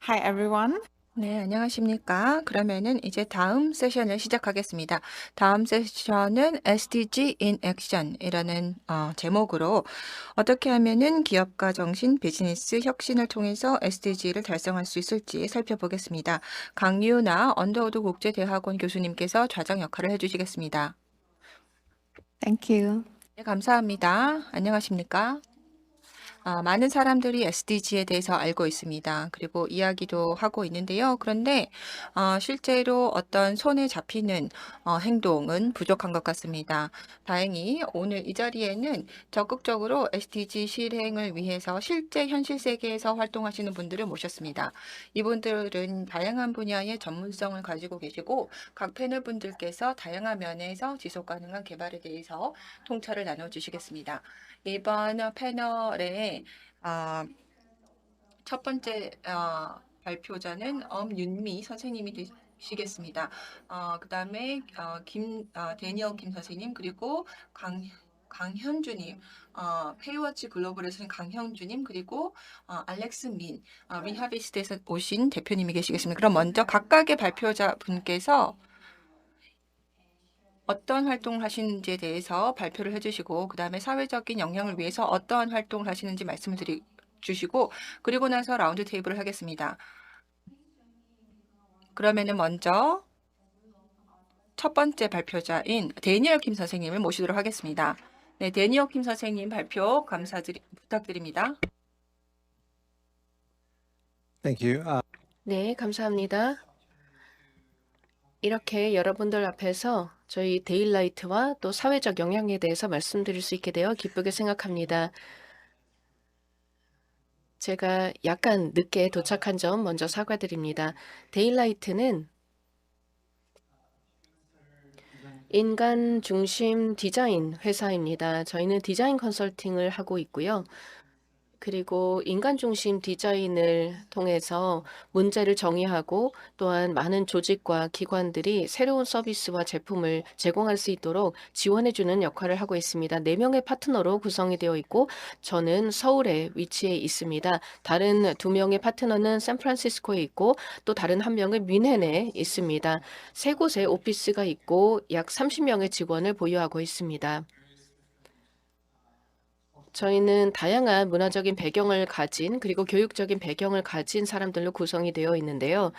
Hi everyone. 네, 안녕하십니까? 그러면은 이제 다음 세션을 시작하겠습니다. 다음 세션은 SDG in Action이라는 제목으로 어떻게 하면은 기업가 정신, 비즈니스 혁신을 통해서 SDG를 달성할 수 있을지 살펴보겠습니다. 강유나 언더우드 국제대학원 교수님께서 좌장 역할을 해주시겠습니다. Thank you. 네, 감사합니다. 안녕하십니까? 많은 사람들이 SDG에 대해서 알고 있습니다. 그리고 이야기도 하고 있는데요. 그런데 실제로 어떤 손에 잡히는 행동은 부족한 것 같습니다. 다행히 오늘 이 자리에는 적극적으로 SDG 실행을 위해서 실제 현실 세계에서 활동하시는 분들을 모셨습니다. 이분들은 다양한 분야의 전문성을 가지고 계시고 각 패널 분들께서 다양한 면에서 지속 가능한 개발에 대해서 통찰을 나눠주시겠습니다. 이번 패널에 아, 첫 번째 발표자는 엄윤미 선생님이 되시겠습니다. 그다음에 데니얼 김 선생님 그리고 강현주님, 페이워치 글로벌에서는 강현주님 그리고 알렉스 민, 위하비스트에서 오신 대표님이 계시겠습니다. 그럼 먼저 각각의 발표자 분께서 어떤 활동을 하시는지에 대해서 발표를 해주시고 그다음에 사회적인 영향을 위해서 어떠한 활동을 하시는지 말씀을 주시고 그리고 나서 라운드 테이블을 하겠습니다. 그러면은 먼저 첫 번째 발표자인 데니얼 킴 선생님을 모시도록 하겠습니다. 네, 데니얼 킴 선생님 발표 부탁드립니다. Thank you. 네, 감사합니다. 이렇게 여러분들 앞에서 저희 데일라이트와 또 사회적 영향에 대해서 말씀드릴 수 있게 되어 기쁘게 생각합니다. 제가 약간 늦게 도착한 점 먼저 사과드립니다. 데일라이트는 인간 중심 디자인 회사입니다. 저희는 디자인 컨설팅을 하고 있고요. 그리고 인간 중심 디자인을 통해서 문제를 정의하고 또한 많은 조직과 기관들이 새로운 서비스와 제품을 제공할 수 있도록 지원해주는 역할을 하고 있습니다. 4명의 파트너로 구성이 되어 있고 저는 서울에 위치해 있습니다. 다른 2명의 파트너는 샌프란시스코에 있고 또 다른 1명은 뮌헨에 있습니다. 3곳에 오피스가 있고 약 30명의 직원을 보유하고 있습니다. 저희는 다양한 문화적인 배경을 가진 그리고 교육적인 배경을 가진 사람들로 구성이 되어 있는데요.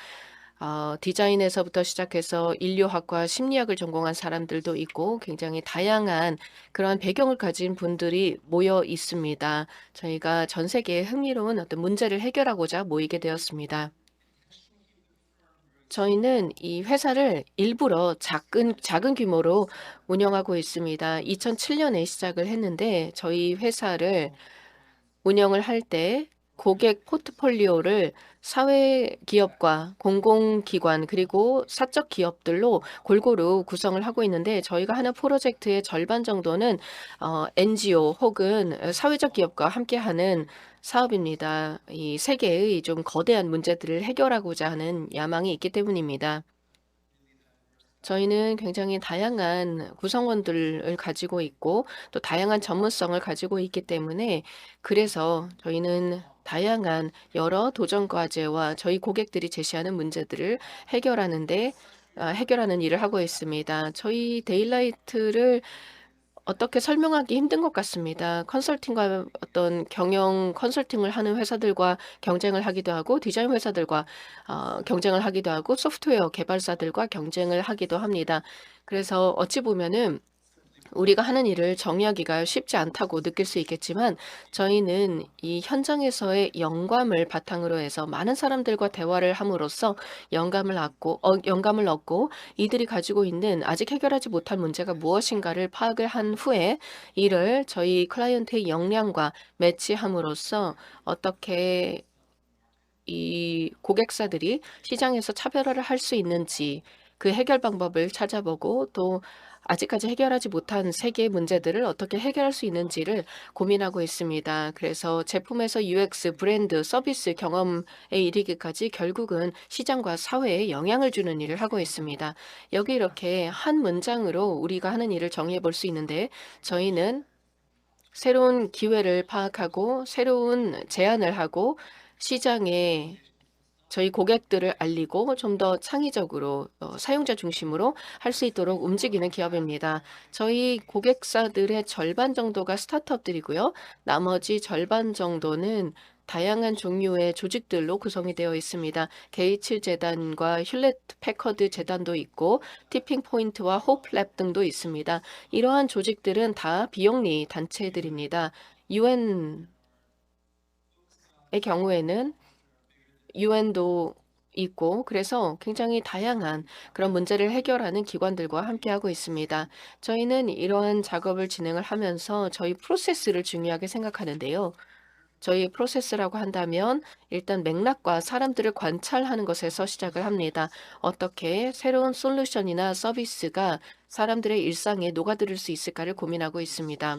디자인에서부터 시작해서 인류학과 심리학을 전공한 사람들도 있고 굉장히 다양한 그러한 배경을 가진 분들이 모여 있습니다. 저희가 전 세계에 흥미로운 어떤 문제를 해결하고자 모이게 되었습니다. 저희는 이 회사를 일부러 작은 규모로 운영하고 있습니다. 2007년에 시작을 했는데 저희 회사를 운영을 할 때 고객 포트폴리오를 사회 기업과 공공기관 그리고 사적 기업들로 골고루 구성을 하고 있는데 저희가 하는 프로젝트의 절반 정도는 NGO 혹은 사회적 기업과 함께하는 사업입니다. 이 세계의 좀 거대한 문제들을 해결하고자 하는 야망이 있기 때문입니다. 저희는 굉장히 다양한 구성원들을 가지고 있고 또 다양한 전문성을 가지고 있기 때문에 그래서 저희는 다양한 여러 도전 과제와 저희 고객들이 제시하는 문제들을 해결하는 일을 하고 있습니다. 저희 데일라이트를 어떻게 설명하기 힘든 것 같습니다. 컨설팅과 어떤 경영 컨설팅을 하는 회사들과 경쟁을 하기도 하고 디자인 회사들과 경쟁을 하기도 하고 소프트웨어 개발사들과 경쟁을 하기도 합니다. 그래서 어찌 보면은 우리가 하는 일을 정의하기가 쉽지 않다고 느낄 수 있겠지만 저희는 이 현장에서의 영감을 바탕으로 해서 많은 사람들과 대화를 함으로써 영감을 얻고 이들이 가지고 있는 아직 해결하지 못한 문제가 무엇인가를 파악을 한 후에 이를 저희 클라이언트의 역량과 매치함으로써 어떻게 이 고객사들이 시장에서 차별화를 할 수 있는지 그 해결 방법을 찾아보고 또 아직까지 해결하지 못한 세계의 문제들을 어떻게 해결할 수 있는지를 고민하고 있습니다. 그래서 제품에서 UX, 브랜드, 서비스 경험에 이르기까지 결국은 시장과 사회에 영향을 주는 일을 하고 있습니다. 여기 이렇게 한 문장으로 우리가 하는 일을 정리해 볼 수 있는데 저희는 새로운 기회를 파악하고 새로운 제안을 하고 시장에 저희 고객들을 알리고 좀 더 창의적으로 사용자 중심으로 할 수 있도록 움직이는 기업입니다. 저희 고객사들의 절반 정도가 스타트업들이고요. 나머지 절반 정도는 다양한 종류의 조직들로 구성이 되어 있습니다. 게이츠 재단과 휴렛 패커드 재단도 있고 티핑 포인트와 호프랩 등도 있습니다. 이러한 조직들은 다 비영리 단체들입니다. UN의 경우에는 UN도 있고 그래서 굉장히 다양한 그런 문제를 해결하는 기관들과 함께하고 있습니다. 저희는 이러한 작업을 진행을 하면서 저희 프로세스를 중요하게 생각하는데요. 저희 프로세스라고 한다면 일단 맥락과 사람들을 관찰하는 것에서 시작을 합니다. 어떻게 새로운 솔루션이나 서비스가 사람들의 일상에 녹아들 수 있을까를 고민하고 있습니다.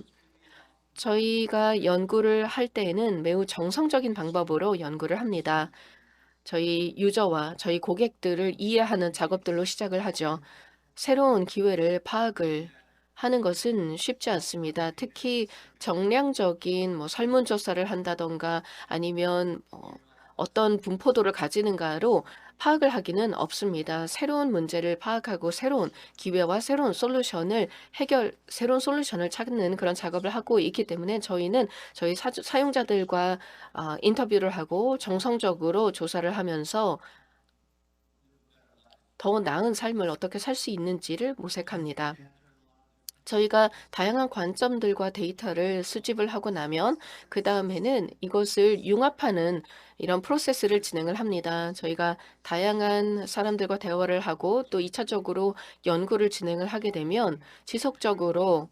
저희가 연구를 할 때에는 매우 정성적인 방법으로 연구를 합니다. 저희 유저와 저희 고객들을 이해하는 작업들로 시작을 하죠. 새로운 기회를 파악을 하는 것은 쉽지 않습니다. 특히 정량적인 설문조사를 한다던가 아니면 어떤 분포도를 가지는가로 파악을 하기는 없습니다. 새로운 문제를 파악하고 새로운 기회와 새로운 새로운 솔루션을 찾는 그런 작업을 하고 있기 때문에 저희는 저희 사용자들과 인터뷰를 하고 정성적으로 조사를 하면서 더 나은 삶을 어떻게 살 수 있는지를 모색합니다. 저희가 다양한 관점들과 데이터를 수집을 하고 나면 그 다음에는 이것을 융합하는 이런 프로세스를 진행을 합니다. 저희가 다양한 사람들과 대화를 하고 또 2차적으로 연구를 진행을 하게 되면 지속적으로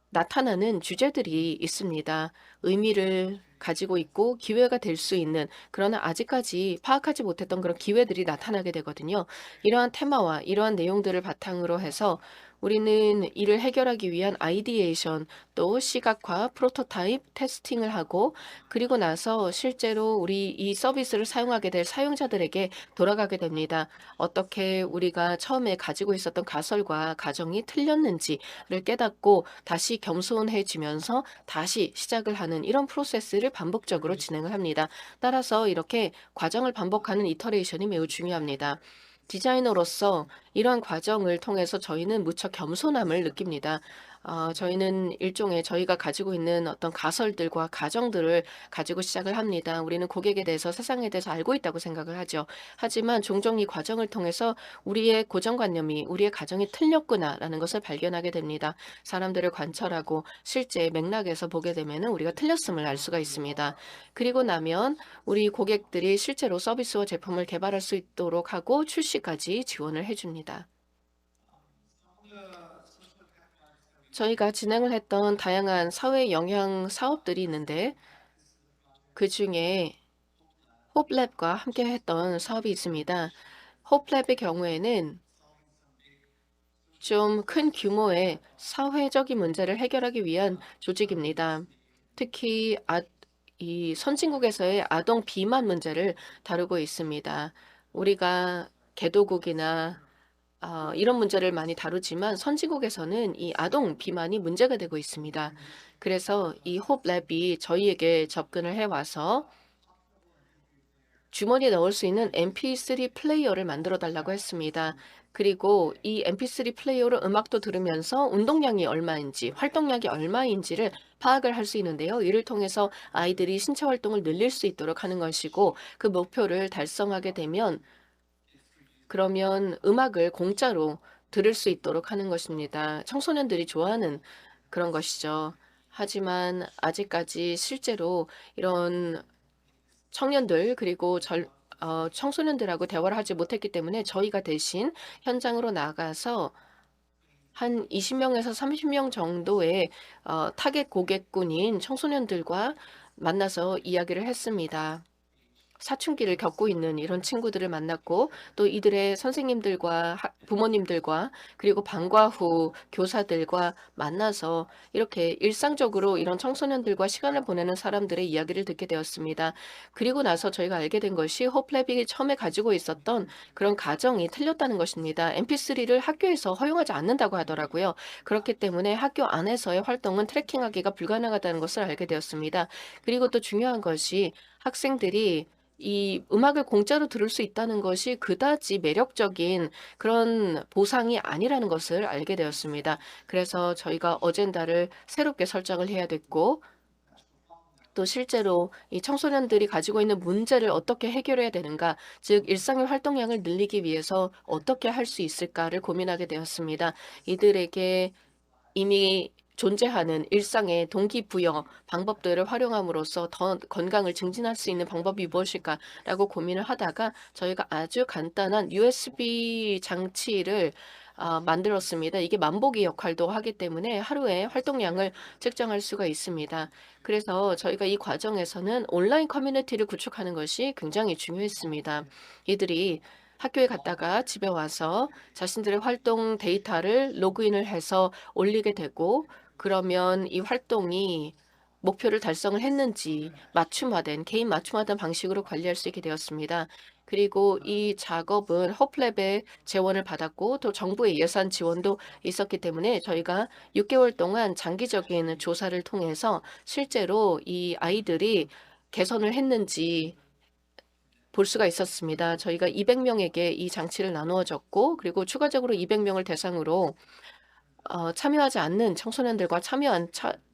나타나는 주제들이 있습니다. 의미를 가지고 있고 기회가 될 수 있는 그러나 아직까지 파악하지 못했던 그런 기회들이 나타나게 되거든요. 이러한 테마와 이러한 내용들을 바탕으로 해서 우리는 이를 해결하기 위한 아이디에이션 또 시각화, 프로토타입, 테스팅을 하고 그리고 나서 실제로 우리 이 서비스를 사용하게 될 사용자들에게 돌아가게 됩니다. 어떻게 우리가 처음에 가지고 있었던 가설과 가정이 틀렸는지를 깨닫고 다시 겸손해지면서 다시 시작을 하는 이런 프로세스를 반복적으로 진행을 합니다. 따라서 이렇게 과정을 반복하는 이터레이션이 매우 중요합니다. 디자이너로서 이러한 과정을 통해서 저희는 무척 겸손함을 느낍니다. 저희는 일종의 저희가 가지고 있는 어떤 가설들과 가정들을 가지고 시작을 합니다. 우리는 고객에 대해서 세상에 대해서 알고 있다고 생각을 하죠. 하지만 종종 이 과정을 통해서 우리의 고정관념이 우리의 가정이 틀렸구나라는 것을 발견하게 됩니다. 사람들을 관찰하고 실제 맥락에서 보게 되면 우리가 틀렸음을 알 수가 있습니다. 그리고 나면 우리 고객들이 실제로 서비스와 제품을 개발할 수 있도록 하고 출시까지 지원을 해줍니다. 저희가 진행을 했던 다양한 사회 영향 사업들이 있는데 그중에 홉랩과 함께 했던 사업이 있습니다. 홉랩의 경우에는 좀 큰 규모의 사회적인 문제를 해결하기 위한 조직입니다. 특히 이 선진국에서의 아동 비만 문제를 다루고 있습니다. 우리가 개도국이나 이런 문제를 많이 다루지만 선진국에서는 이 아동 비만이 문제가 되고 있습니다. 그래서 이 홉랩이 저희에게 접근을 해와서 주머니에 넣을 수 있는 MP3 플레이어를 만들어 달라고 했습니다. 그리고 이 MP3 플레이어로 음악도 들으면서 운동량이 얼마인지, 활동량이 얼마인지를 파악을 할 수 있는데요. 이를 통해서 아이들이 신체 활동을 늘릴 수 있도록 하는 것이고 그 목표를 달성하게 되면 그러면 음악을 공짜로 들을 수 있도록 하는 것입니다. 청소년들이 좋아하는 그런 것이죠. 하지만 아직까지 실제로 이런 청년들 그리고 청소년들하고 대화를 하지 못했기 때문에 저희가 대신 현장으로 나가서 한 20명에서 30명 정도의 타겟 고객군인 청소년들과 만나서 이야기를 했습니다. 사춘기를 겪고 있는 이런 친구들을 만났고 또 이들의 선생님들과 부모님들과 그리고 방과 후 교사들과 만나서 이렇게 일상적으로 이런 청소년들과 시간을 보내는 사람들의 이야기를 듣게 되었습니다. 그리고 나서 저희가 알게 된 것이 홉랩이 처음에 가지고 있었던 그런 가정이 틀렸다는 것입니다. MP3를 학교에서 허용하지 않는다고 하더라고요. 그렇기 때문에 학교 안에서의 활동은 트래킹하기가 불가능하다는 것을 알게 되었습니다. 그리고 또 중요한 것이 학생들이 이 음악을 공짜로 들을 수 있다는 것이 그다지 매력적인 그런 보상이 아니라는 것을 알게 되었습니다. 그래서 저희가 어젠다를 새롭게 설정을 해야 됐고 또 실제로 이 청소년들이 가지고 있는 문제를 어떻게 해결해야 되는가, 즉 일상의 활동량을 늘리기 위해서 어떻게 할 수 있을까를 고민하게 되었습니다. 이들에게 이미 존재하는 일상의 동기부여 방법들을 활용함으로써 더 건강을 증진할 수 있는 방법이 무엇일까라고 고민을 하다가 저희가 아주 간단한 USB 장치를 만들었습니다. 이게 만보기 역할도 하기 때문에 하루에 활동량을 측정할 수가 있습니다. 그래서 저희가 이 과정에서는 온라인 커뮤니티를 구축하는 것이 굉장히 중요했습니다. 이들이 학교에 갔다가 집에 와서 자신들의 활동 데이터를 로그인을 해서 올리게 되고 그러면 이 활동이 목표를 달성을 했는지 맞춤화된 개인 맞춤화된 방식으로 관리할 수 있게 되었습니다. 그리고 이 작업은 허플랩의 재원을 받았고 또 정부의 예산 지원도 있었기 때문에 저희가 6개월 동안 장기적인 조사를 통해서 실제로 이 아이들이 개선을 했는지 볼 수가 있었습니다. 저희가 200명에게 이 장치를 나누어 줬고 그리고 추가적으로 200명을 대상으로 참여하지 않는 청소년들과 참여한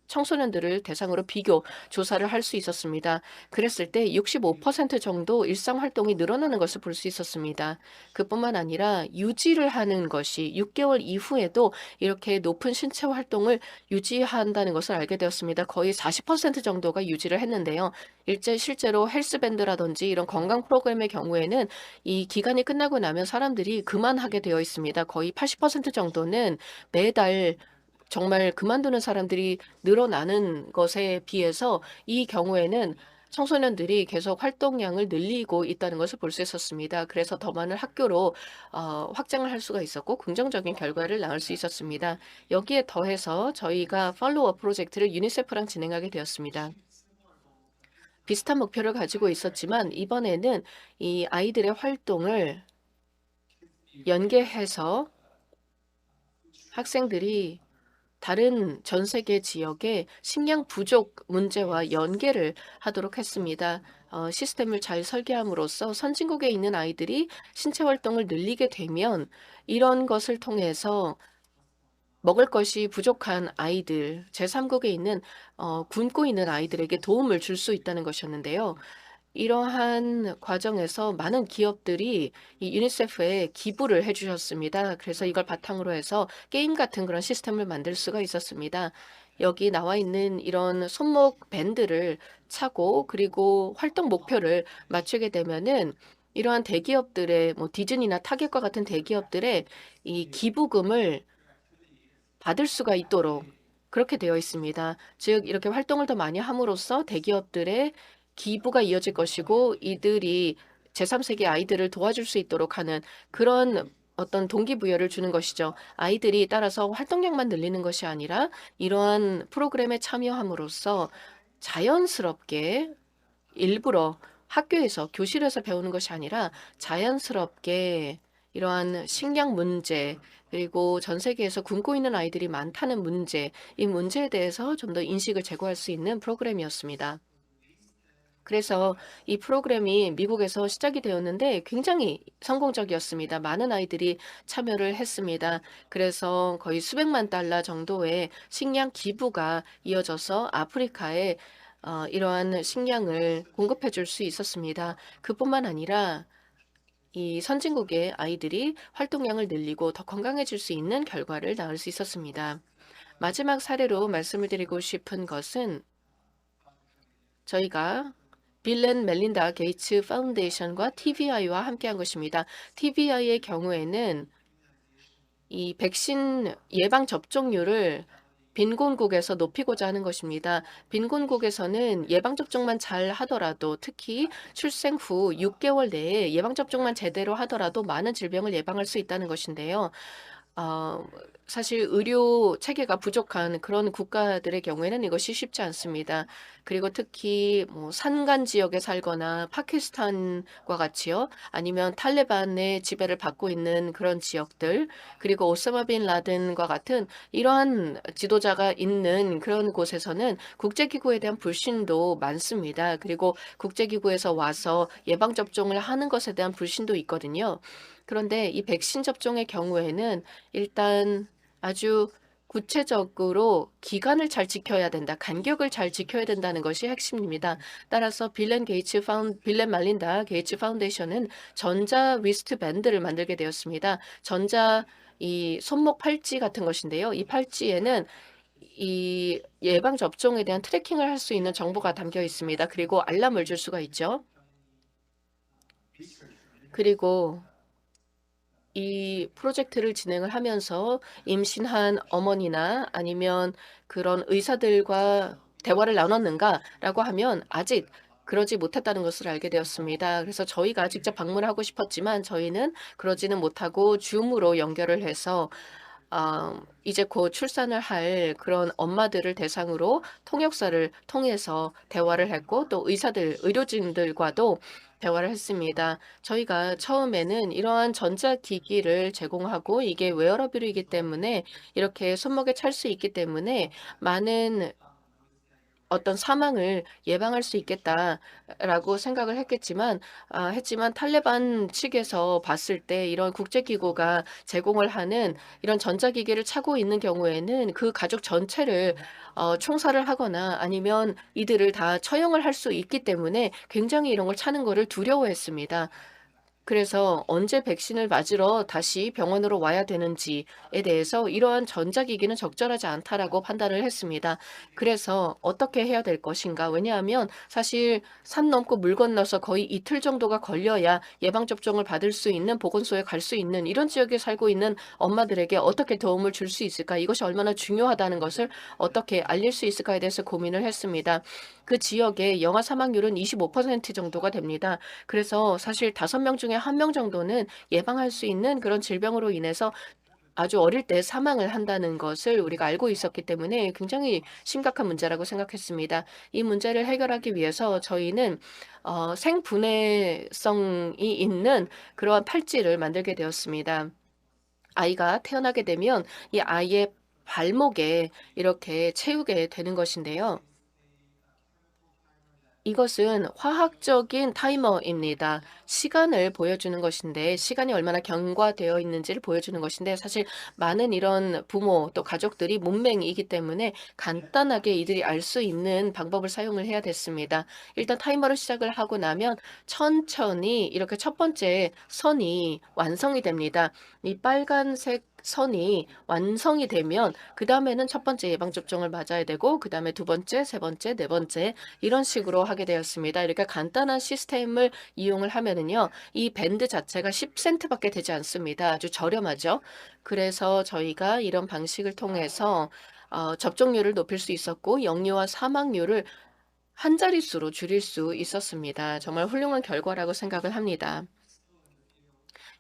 청소년들을 대상으로 비교 조사를 할 수 있었습니다. 그랬을 때 65% 정도 일상 활동이 늘어나는 것을 볼 수 있었습니다. 그뿐만 아니라 유지를 하는 것이 6개월 이후에도 이렇게 높은 신체 활동을 유지한다는 것을 알게 되었습니다. 거의 40% 정도가 유지를 했는데요. 실제로 헬스밴드라든지 이런 건강 프로그램의 경우에는 이 기간이 끝나고 나면 사람들이 그만하게 되어 있습니다. 거의 80% 정도는 매달 정말 그만두는 사람들이 늘어나는 것에 비해서 이 경우에는 청소년들이 계속 활동량을 늘리고 있다는 것을 볼 수 있었습니다. 그래서 더 많은 학교로 확장을 할 수가 있었고 긍정적인 결과를 낳을 수 있었습니다. 여기에 더해서 저희가 팔로우업 프로젝트를 유니세프랑 진행하게 되었습니다. 비슷한 목표를 가지고 있었지만 이번에는 이 아이들의 활동을 연계해서 학생들이 다른 전 세계 지역의 식량 부족 문제와 연계를 하도록 했습니다. 시스템을 잘 설계함으로써 선진국에 있는 아이들이 신체 활동을 늘리게 되면 이런 것을 통해서 먹을 것이 부족한 아이들, 제3국에 있는 굶고 있는 아이들에게 도움을 줄 수 있다는 것이었는데요. 이러한 과정에서 많은 기업들이 이 유니세프에 기부를 해주셨습니다. 그래서 이걸 바탕으로 해서 게임 같은 그런 시스템을 만들 수가 있었습니다. 여기 나와 있는 이런 손목 밴드를 차고 그리고 활동 목표를 맞추게 되면은 이러한 대기업들의 뭐 디즈니나 타겟과 같은 대기업들의 이 기부금을 받을 수가 있도록 그렇게 되어 있습니다. 즉 이렇게 활동을 더 많이 함으로써 대기업들의 기부가 이어질 것이고 이들이 제3세계 아이들을 도와줄 수 있도록 하는 그런 어떤 동기부여를 주는 것이죠. 아이들이 따라서 활동량만 늘리는 것이 아니라 이러한 프로그램에 참여함으로써 자연스럽게 일부러 학교에서 교실에서 배우는 것이 아니라 자연스럽게 이러한 식량 문제 그리고 전 세계에서 굶고 있는 아이들이 많다는 문제, 이 문제에 대해서 좀 더 인식을 제고할 수 있는 프로그램이었습니다. 그래서 이 프로그램이 미국에서 시작이 되었는데 굉장히 성공적이었습니다. 많은 아이들이 참여를 했습니다. 그래서 거의 수백만 달러 정도의 식량 기부가 이어져서 아프리카에 이러한 식량을 공급해 줄 수 있었습니다. 그뿐만 아니라 이 선진국의 아이들이 활동량을 늘리고 더 건강해질 수 있는 결과를 낳을 수 있었습니다. 마지막 사례로 말씀을 드리고 싶은 것은 저희가 빌 앤 멜린다 게이츠 파운데이션과 TVI와 함께한 것입니다. TVI의 경우에는 이 백신 예방 접종률을 빈곤국에서 높이고자 하는 것입니다. 빈곤국에서는 예방접종만 잘 하더라도 특히 출생 후 6개월 내에 예방접종만 제대로 하더라도 많은 질병을 예방할 수 있다는 것인데요. 어, 사실 의료 체계가 부족한 그런 국가들의 경우에는 이것이 쉽지 않습니다. 그리고 특히 뭐 산간 지역에 살거나 파키스탄과 같이요. 아니면 탈레반의 지배를 받고 있는 그런 지역들, 그리고 오사마 빈 라든과 같은 이러한 지도자가 있는 그런 곳에서는 국제기구에 대한 불신도 많습니다. 그리고 국제기구에서 와서 예방접종을 하는 것에 대한 불신도 있거든요. 그런데 이 백신 접종의 경우에는 일단 아주 구체적으로 기간을 잘 지켜야 된다. 간격을 잘 지켜야 된다는 것이 핵심입니다. 따라서 빌렌 말린다 게이츠 파운데이션은 전자 위스트 밴드를 만들게 되었습니다. 전자 이 손목 팔찌 같은 것인데요. 이 팔찌에는 이 예방 접종에 대한 트래킹을 할 수 있는 정보가 담겨 있습니다. 그리고 알람을 줄 수가 있죠. 그리고 이 프로젝트를 진행을 하면서 임신한 어머니나 아니면 그런 의사들과 대화를 나눴는가라고 하면 아직 그러지 못했다는 것을 알게 되었습니다. 그래서 저희가 직접 방문하고 싶었지만 저희는 그러지는 못하고 줌으로 연결을 해서 이제 곧 출산을 할 그런 엄마들을 대상으로 통역사를 통해서 대화를 했고 또 의료진들과도 대화를 했습니다. 저희가 처음에는 이러한 전자기기를 제공하고 이게 웨어러블이기 때문에 이렇게 손목에 찰 수 있기 때문에 많은 어떤 사망을 예방할 수 있겠다라고 생각을 했지만 탈레반 측에서 봤을 때 이런 국제기구가 제공을 하는 이런 전자기기를 차고 있는 경우에는 그 가족 전체를 총살을 하거나 아니면 이들을 다 처형을 할 수 있기 때문에 굉장히 이런 걸 차는 거를 두려워했습니다. 그래서 언제 백신을 맞으러 다시 병원으로 와야 되는지에 대해서 이러한 전자기기는 적절하지 않다라고 판단을 했습니다. 그래서 어떻게 해야 될 것인가? 왜냐하면 사실 산 넘고 물 건너서 거의 이틀 정도가 걸려야 예방접종을 받을 수 있는 보건소에 갈 수 있는 이런 지역에 살고 있는 엄마들에게 어떻게 도움을 줄 수 있을까? 이것이 얼마나 중요하다는 것을 어떻게 알릴 수 있을까에 대해서 고민을 했습니다. 그 지역의 영아 사망률은 25% 정도가 됩니다. 그래서 사실 5명 중에 1명 정도는 예방할 수 있는 그런 질병으로 인해서 아주 어릴 때 사망을 한다는 것을 우리가 알고 있었기 때문에 굉장히 심각한 문제라고 생각했습니다. 이 문제를 해결하기 위해서 저희는 생분해성이 있는 그러한 팔찌를 만들게 되었습니다. 아이가 태어나게 되면 이 아이의 발목에 이렇게 채우게 되는 것인데요. 이것은 화학적인 타이머입니다. 시간을 보여주는 것인데 시간이 얼마나 경과되어 있는지를 보여주는 것인데 사실 많은 이런 부모 또 가족들이 문맹이기 때문에 간단하게 이들이 알 수 있는 방법을 사용을 해야 됐습니다. 일단 타이머를 시작을 하고 나면 천천히 이렇게 첫 번째 선이 완성이 됩니다. 이 빨간색 선이 완성이 되면 그 다음에는 첫 번째 예방접종을 맞아야 되고 그 다음에 두 번째, 세 번째, 네 번째 이런 식으로 하게 되었습니다. 이렇게 간단한 시스템을 이용을 하면은요, 이 밴드 자체가 10센트밖에 되지 않습니다. 아주 저렴하죠. 그래서 저희가 이런 방식을 통해서 접종률을 높일 수 있었고 영유아 사망률을 한 자릿수로 줄일 수 있었습니다. 정말 훌륭한 결과라고 생각을 합니다.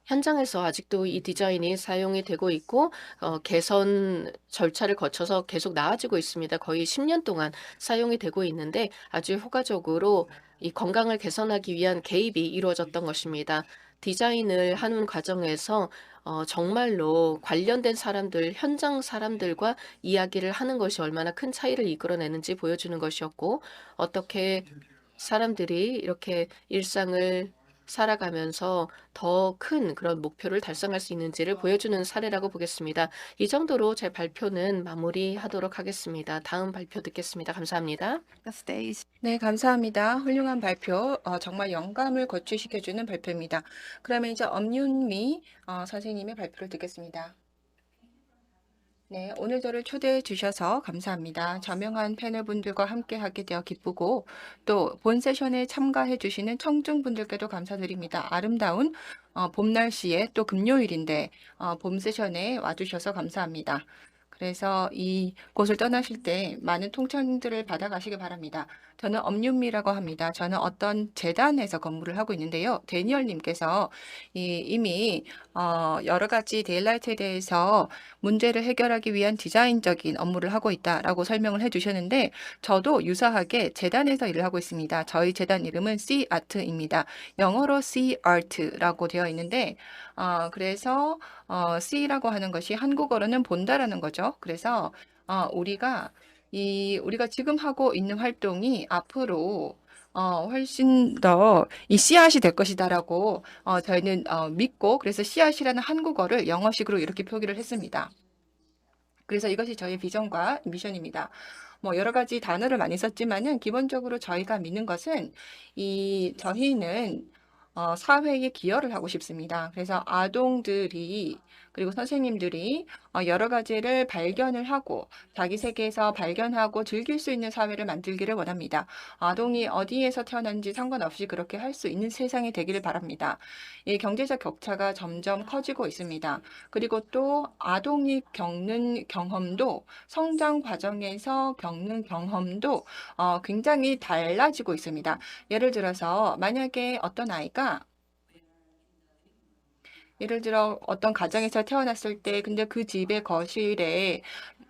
현장에서 아직도 이 디자인이 사용이 되고 있고 개선 절차를 거쳐서 계속 나아지고 있습니다. 거의 10년 동안 사용이 되고 있는데 아주 효과적으로 이 건강을 개선하기 위한 개입이 이루어졌던 것입니다. 디자인을 하는 과정에서 정말로 관련된 사람들, 현장 사람들과 이야기를 하는 것이 얼마나 큰 차이를 이끌어내는지 보여주는 것이었고 어떻게 사람들이 이렇게 일상을 살아가면서 더 큰 그런 목표를 달성할 수 있는지를 보여주는 사례라고 보겠습니다. 이 정도로 제 발표는 마무리하도록 하겠습니다. 다음 발표 듣겠습니다. 감사합니다. The stage. 네, 감사합니다. 훌륭한 발표, 정말 영감을 거취시켜주는 발표입니다. 그러면 이제 엄윤미 선생님의 발표를 듣겠습니다. 네, 오늘 저를 초대해 주셔서 감사합니다. 저명한 패널분들과 함께 하게 되어 기쁘고 또 본 세션에 참가해 주시는 청중분들께도 감사드립니다. 아름다운 봄 날씨에 또 금요일인데 봄 세션에 와주셔서 감사합니다. 그래서 이 곳을 떠나실 때 많은 통천들을 받아가시기 바랍니다. 저는 엄윤미라고 합니다. 저는 어떤 재단에서 근무를 하고 있는데요. 데니얼님께서 이미 여러 가지 데일라이트에 대해서 문제를 해결하기 위한 디자인적인 업무를 하고 있다라고 설명을 해주셨는데 저도 유사하게 재단에서 일을 하고 있습니다. 저희 재단 이름은 C-Art입니다. 영어로 C-Art라고 되어 있는데 그래서 C라고 하는 것이 한국어로는 본다라는 거죠. 그래서 우리가 지금 하고 있는 활동이 앞으로 훨씬 더 이 씨앗이 될 것이다라고 저희는 믿고 그래서 씨앗이라는 한국어를 영어식으로 이렇게 표기를 했습니다. 그래서 이것이 저희 비전과 미션입니다. 뭐 여러 가지 단어를 많이 썼지만은 기본적으로 저희가 믿는 것은 저희는 사회에 기여를 하고 싶습니다. 그래서 아동들이 그리고 선생님들이 여러 가지를 발견을 하고 자기 세계에서 발견하고 즐길 수 있는 사회를 만들기를 원합니다. 아동이 어디에서 태어난지 상관없이 그렇게 할 수 있는 세상이 되기를 바랍니다. 이 경제적 격차가 점점 커지고 있습니다. 그리고 또 아동이 겪는 경험도 성장 과정에서 겪는 경험도 굉장히 달라지고 있습니다. 예를 들어서 만약에 예를 들어 어떤 가정에서 태어났을 때 근데 그 집의 거실에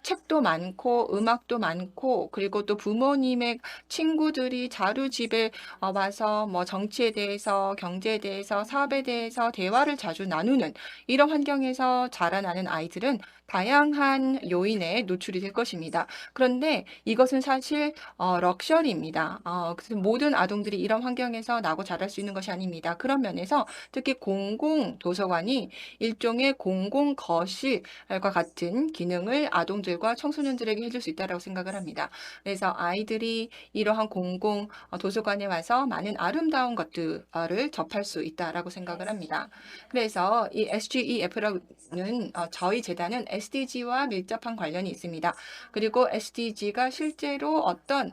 책도 많고 음악도 많고 그리고 또 부모님의 친구들이 자루집에 와서 뭐 정치에 대해서 경제에 대해서 사업에 대해서 대화를 자주 나누는 이런 환경에서 자라나는 아이들은 다양한 요인에 노출이 될 것입니다. 그런데 이것은 사실 럭셔리입니다. 그래서 모든 아동들이 이런 환경에서 나고 자랄 수 있는 것이 아닙니다. 그런 면에서 특히 공공 도서관이 일종의 공공 거실과 같은 기능을 아동들과 청소년들에게 해줄 수 있다고 생각을 합니다. 그래서 아이들이 이러한 공공 도서관에 와서 많은 아름다운 것들을 접할 수 있다라고 생각을 합니다. 그래서 이 SGEF라는 저희 재단은 SDG와 밀접한 관련이 있습니다. 그리고 SDG가 실제로 어떤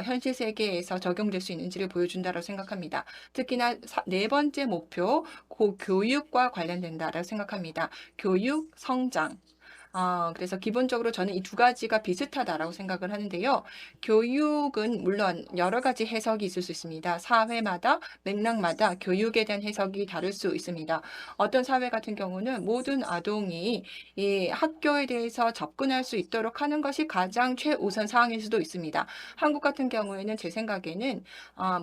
현실 세계에서 적용될 수 있는지를 보여준다고 생각합니다. 특히나 네 번째 목표, 교육과 관련된다고 생각합니다. 교육, 성장. 그래서 기본적으로 저는 이 두 가지가 비슷하다라고 생각을 하는데요. 교육은 물론 여러 가지 해석이 있을 수 있습니다. 사회마다, 맥락마다 교육에 대한 해석이 다를 수 있습니다. 어떤 사회 같은 경우는 모든 아동이 이 학교에 대해서 접근할 수 있도록 하는 것이 가장 최우선 사항일 수도 있습니다. 한국 같은 경우에는 제 생각에는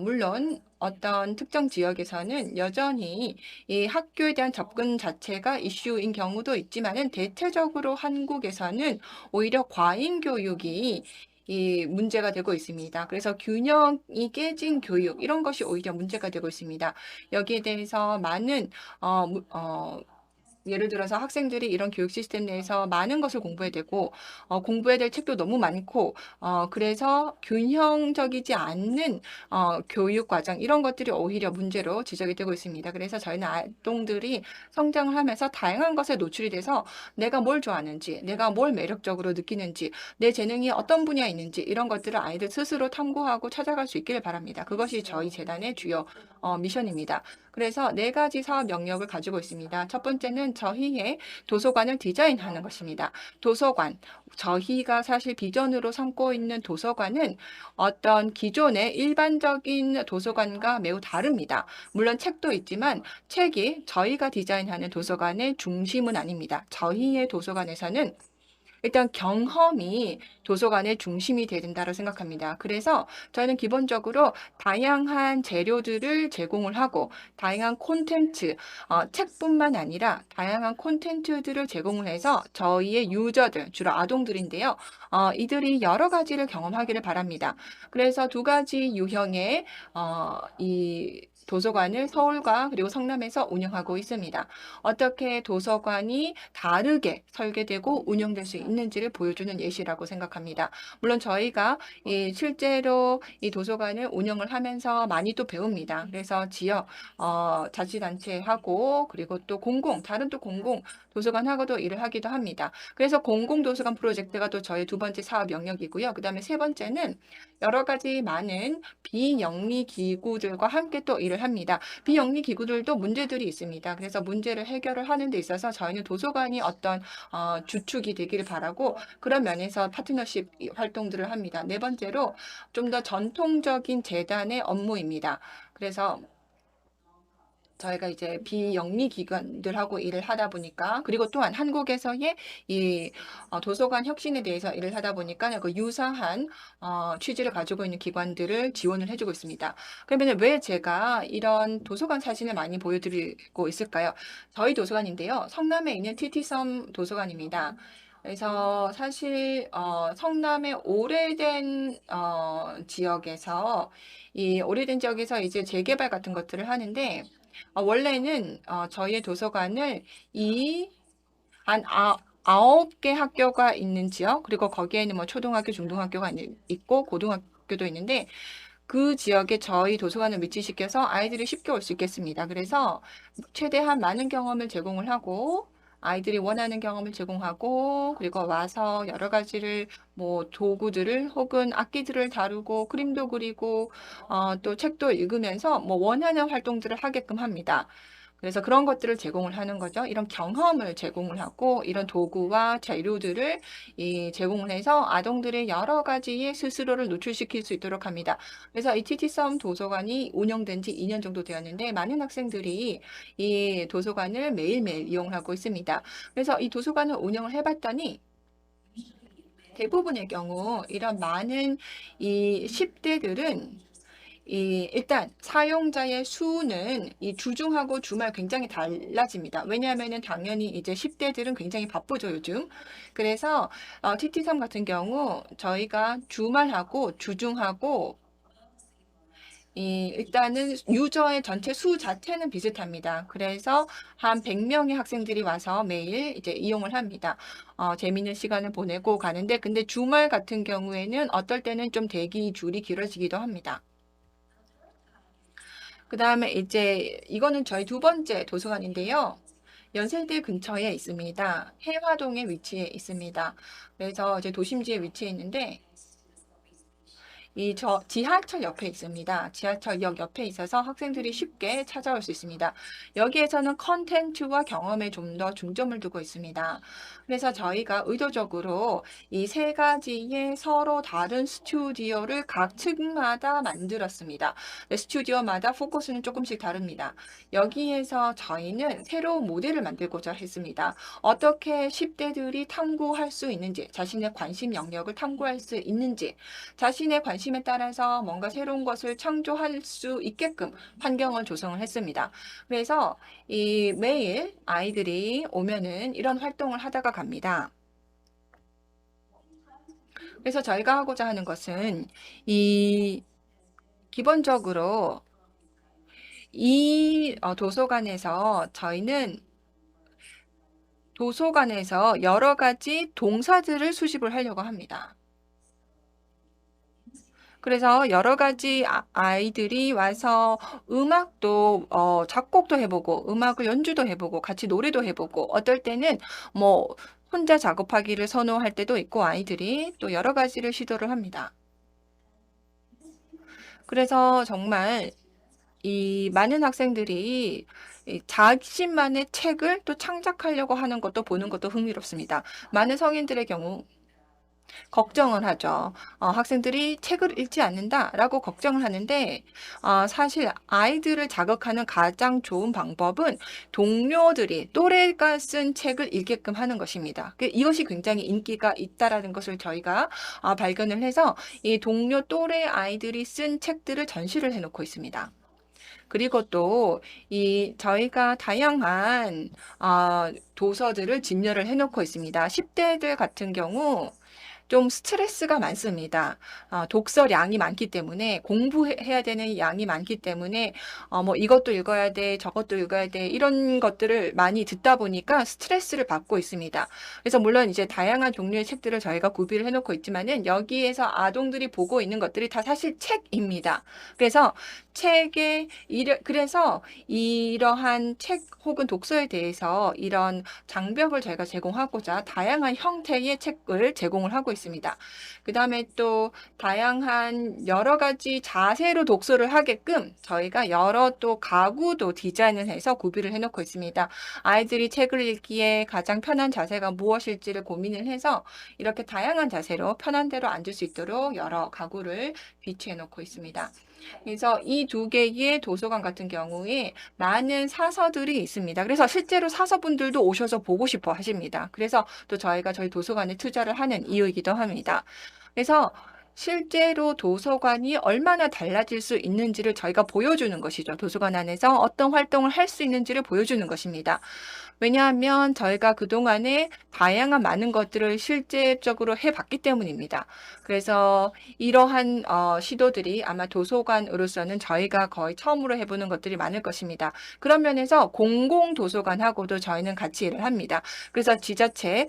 물론 어떤 특정 지역에서는 여전히 이 학교에 대한 접근 자체가 이슈인 경우도 있지만은 대체적으로 한국에서는 오히려 과잉 교육이 이 문제가 되고 있습니다. 그래서 균형이 깨진 교육 이런 것이 오히려 문제가 되고 있습니다. 여기에 대해서 많은 예를 들어서 학생들이 이런 교육 시스템 내에서 많은 것을 공부해야 되고 공부해야 될 책도 너무 많고 그래서 균형적이지 않는 교육 과정 이런 것들이 오히려 문제로 지적이 되고 있습니다. 그래서 저희는 아동들이 성장을 하면서 다양한 것에 노출이 돼서 내가 뭘 좋아하는지, 내가 뭘 매력적으로 느끼는지, 내 재능이 어떤 분야에 있는지 이런 것들을 아이들 스스로 탐구하고 찾아갈 수 있기를 바랍니다. 그것이 저희 재단의 주요 미션입니다. 그래서 네 가지 사업 영역을 가지고 있습니다. 첫 번째는 저희의 도서관을 디자인하는 것입니다. 도서관, 저희가 사실 비전으로 삼고 있는 도서관은 어떤 기존의 일반적인 도서관과 매우 다릅니다. 물론 책도 있지만 책이 저희가 디자인하는 도서관의 중심은 아닙니다. 저희의 도서관에서는 일단 경험이 도서관의 중심이 돼야 된다고 생각합니다. 그래서 저희는 기본적으로 다양한 재료들을 제공을 하고 다양한 콘텐츠, 책뿐만 아니라 다양한 콘텐츠들을 제공을 해서 저희의 유저들, 주로 아동들인데요. 이들이 여러 가지를 경험하기를 바랍니다. 그래서 두 가지 유형의 이 도서관을 서울과 그리고 성남에서 운영하고 있습니다. 어떻게 도서관이 다르게 설계되고 운영될 수 있는지를 보여주는 예시라고 생각합니다. 물론 저희가 실제로 이 도서관을 운영을 하면서 많이 또 배웁니다. 그래서 지역 자치단체하고 그리고 또 다른 또 공공 도서관하고도 일을 하기도 합니다. 그래서 공공도서관 프로젝트가 또 저희 두 번째 사업 영역이고요. 그 다음에 세 번째는 여러 가지 많은 비영리 기구들과 함께 또 일을 합니다. 비영리 기구들도 문제들이 있습니다. 그래서 문제를 해결을 하는 데 있어서 저희는 도서관이 어떤 주축이 되기를 바라고 그런 면에서 파트너십 활동들을 합니다. 네 번째로 좀 더 전통적인 재단의 업무입니다. 그래서 저희가 이제 비영리 기관들하고 일을 하다 보니까 그리고 또한 한국에서의 이 도서관 혁신에 대해서 일을 하다 보니까 그 유사한 취지를 가지고 있는 기관들을 지원을 해주고 있습니다. 그러면 왜 제가 이런 도서관 사진을 많이 보여드리고 있을까요? 저희 도서관인데요. 성남에 있는 TT섬 도서관입니다. 그래서 사실 성남의 오래된 지역에서 이 오래된 지역에서 이제 재개발 같은 것들을 하는데 원래는 저희의 도서관을 한 9개 학교가 있는 지역, 그리고 거기에는 뭐 초등학교, 중등학교가 있고 고등학교도 있는데 그 지역에 저희 도서관을 위치시켜서 아이들이 쉽게 올 수 있겠습니다. 그래서 최대한 많은 경험을 제공을 하고 아이들이 원하는 경험을 제공하고 그리고 와서 여러 가지를 뭐 도구들을 혹은 악기들을 다루고 그림도 그리고 또 책도 읽으면서 뭐 원하는 활동들을 하게끔 합니다. 그래서 그런 것들을 제공을 하는 거죠. 이런 경험을 제공을 하고 이런 도구와 재료들을 제공을 해서 아동들의 여러 가지의 스스로를 노출시킬 수 있도록 합니다. 그래서 이 TT섬 도서관이 운영된 지 2년 정도 되었는데 많은 학생들이 이 도서관을 매일매일 이용을 하고 있습니다. 그래서 이 도서관을 운영을 해봤더니 대부분의 경우 이런 많은 이 10대들은 일단 사용자의 수는 이 주중하고 주말 굉장히 달라집니다. 왜냐하면은 당연히 이제 10대들은 굉장히 바쁘죠, 요즘. 그래서 TT3 같은 경우 저희가 주말하고 주중하고 일단은 유저의 전체 수 자체는 비슷합니다. 그래서 한 100명의 학생들이 와서 매일 이제 이용을 합니다. 재미있는 시간을 보내고 가는데, 근데 주말 같은 경우에는 어떨 때는 좀 대기 줄이 길어지기도 합니다. 그 다음에 이제 이거는 저희 두 번째 도서관인데요. 연세대 근처에 있습니다. 해화동에 위치해 있습니다. 그래서 이제 도심지에 위치해 있는데 지하철 옆에 있습니다. 지하철역 옆에 있어서 학생들이 쉽게 찾아올 수 있습니다. 여기에서는 컨텐츠와 경험에 좀 더 중점을 두고 있습니다. 그래서 저희가 의도적으로 이 세 가지의 서로 다른 스튜디오를 각 층마다 만들었습니다. 스튜디오마다 포커스는 조금씩 다릅니다. 여기에서 저희는 새로운 모델을 만들고자 했습니다. 어떻게 10대들이 탐구할 수 있는지, 자신의 관심 영역을 탐구할 수 있는지, 자신의 관심에 따라서 뭔가 새로운 것을 창조할 수 있게끔 환경을 조성을 했습니다. 그래서 매일 아이들이 오면은 이런 활동을 하다가 갑니다. 그래서 저희가 하고자 하는 것은 기본적으로 도서관에서 저희는 도서관에서 여러 가지 동사들을 수집을 하려고 합니다. 그래서 여러 가지 아이들이 와서 음악도 작곡도 해보고 음악을 연주도 해보고 같이 노래도 해보고 어떨 때는 뭐 혼자 작업하기를 선호할 때도 있고 아이들이 또 여러 가지를 시도를 합니다. 그래서 정말 이 많은 학생들이 자신만의 책을 또 창작하려고 하는 것도 보는 것도 흥미롭습니다. 많은 성인들의 경우 걱정을 하죠. 학생들이 책을 읽지 않는다라고 걱정을 하는데 사실 아이들을 자극하는 가장 좋은 방법은 동료들이 또래가 쓴 책을 읽게끔 하는 것입니다. 이것이 굉장히 인기가 있다라는 것을 저희가 발견을 해서 이 동료 또래 아이들이 쓴 책들을 전시를 해놓고 있습니다. 그리고 또 저희가 다양한 도서들을 진열을 해놓고 있습니다. 10대들 같은 경우 좀 스트레스가 많습니다. 독서량이 많기 때문에 공부해야 되는 양이 많기 때문에 뭐 이것도 읽어야 돼, 저것도 읽어야 돼 이런 것들을 많이 듣다 보니까 스트레스를 받고 있습니다. 그래서 물론 이제 다양한 종류의 책들을 저희가 구비를 해놓고 있지만은 여기에서 아동들이 보고 있는 것들이 다 사실 책입니다. 그래서 그래서 이러한 책 혹은 독서에 대해서 이런 장벽을 저희가 제공하고자 다양한 형태의 책을 제공을 하고 있습니다. 그 다음에 또 다양한 여러 가지 자세로 독서를 하게끔 저희가 여러 또 가구도 디자인을 해서 구비를 해놓고 있습니다. 아이들이 책을 읽기에 가장 편한 자세가 무엇일지를 고민을 해서 이렇게 다양한 자세로 편한 대로 앉을 수 있도록 여러 가구를 비치해 놓고 있습니다. 그래서 이 두 개의 도서관 같은 경우에 많은 사서들이 있습니다. 그래서 실제로 사서분들도 오셔서 보고 싶어 하십니다. 그래서 또 저희가 저희 도서관에 투자를 하는 이유이기도 합니다. 그래서 실제로 도서관이 얼마나 달라질 수 있는지를 저희가 보여주는 것이죠. 도서관 안에서 어떤 활동을 할 수 있는지를 보여주는 것입니다. 왜냐하면 저희가 그동안에 다양한 많은 것들을 실제적으로 해봤기 때문입니다. 그래서 이러한 시도들이 아마 도서관으로서는 저희가 거의 처음으로 해보는 것들이 많을 것입니다. 그런 면에서 공공도서관하고도 저희는 같이 일을 합니다. 그래서 지자체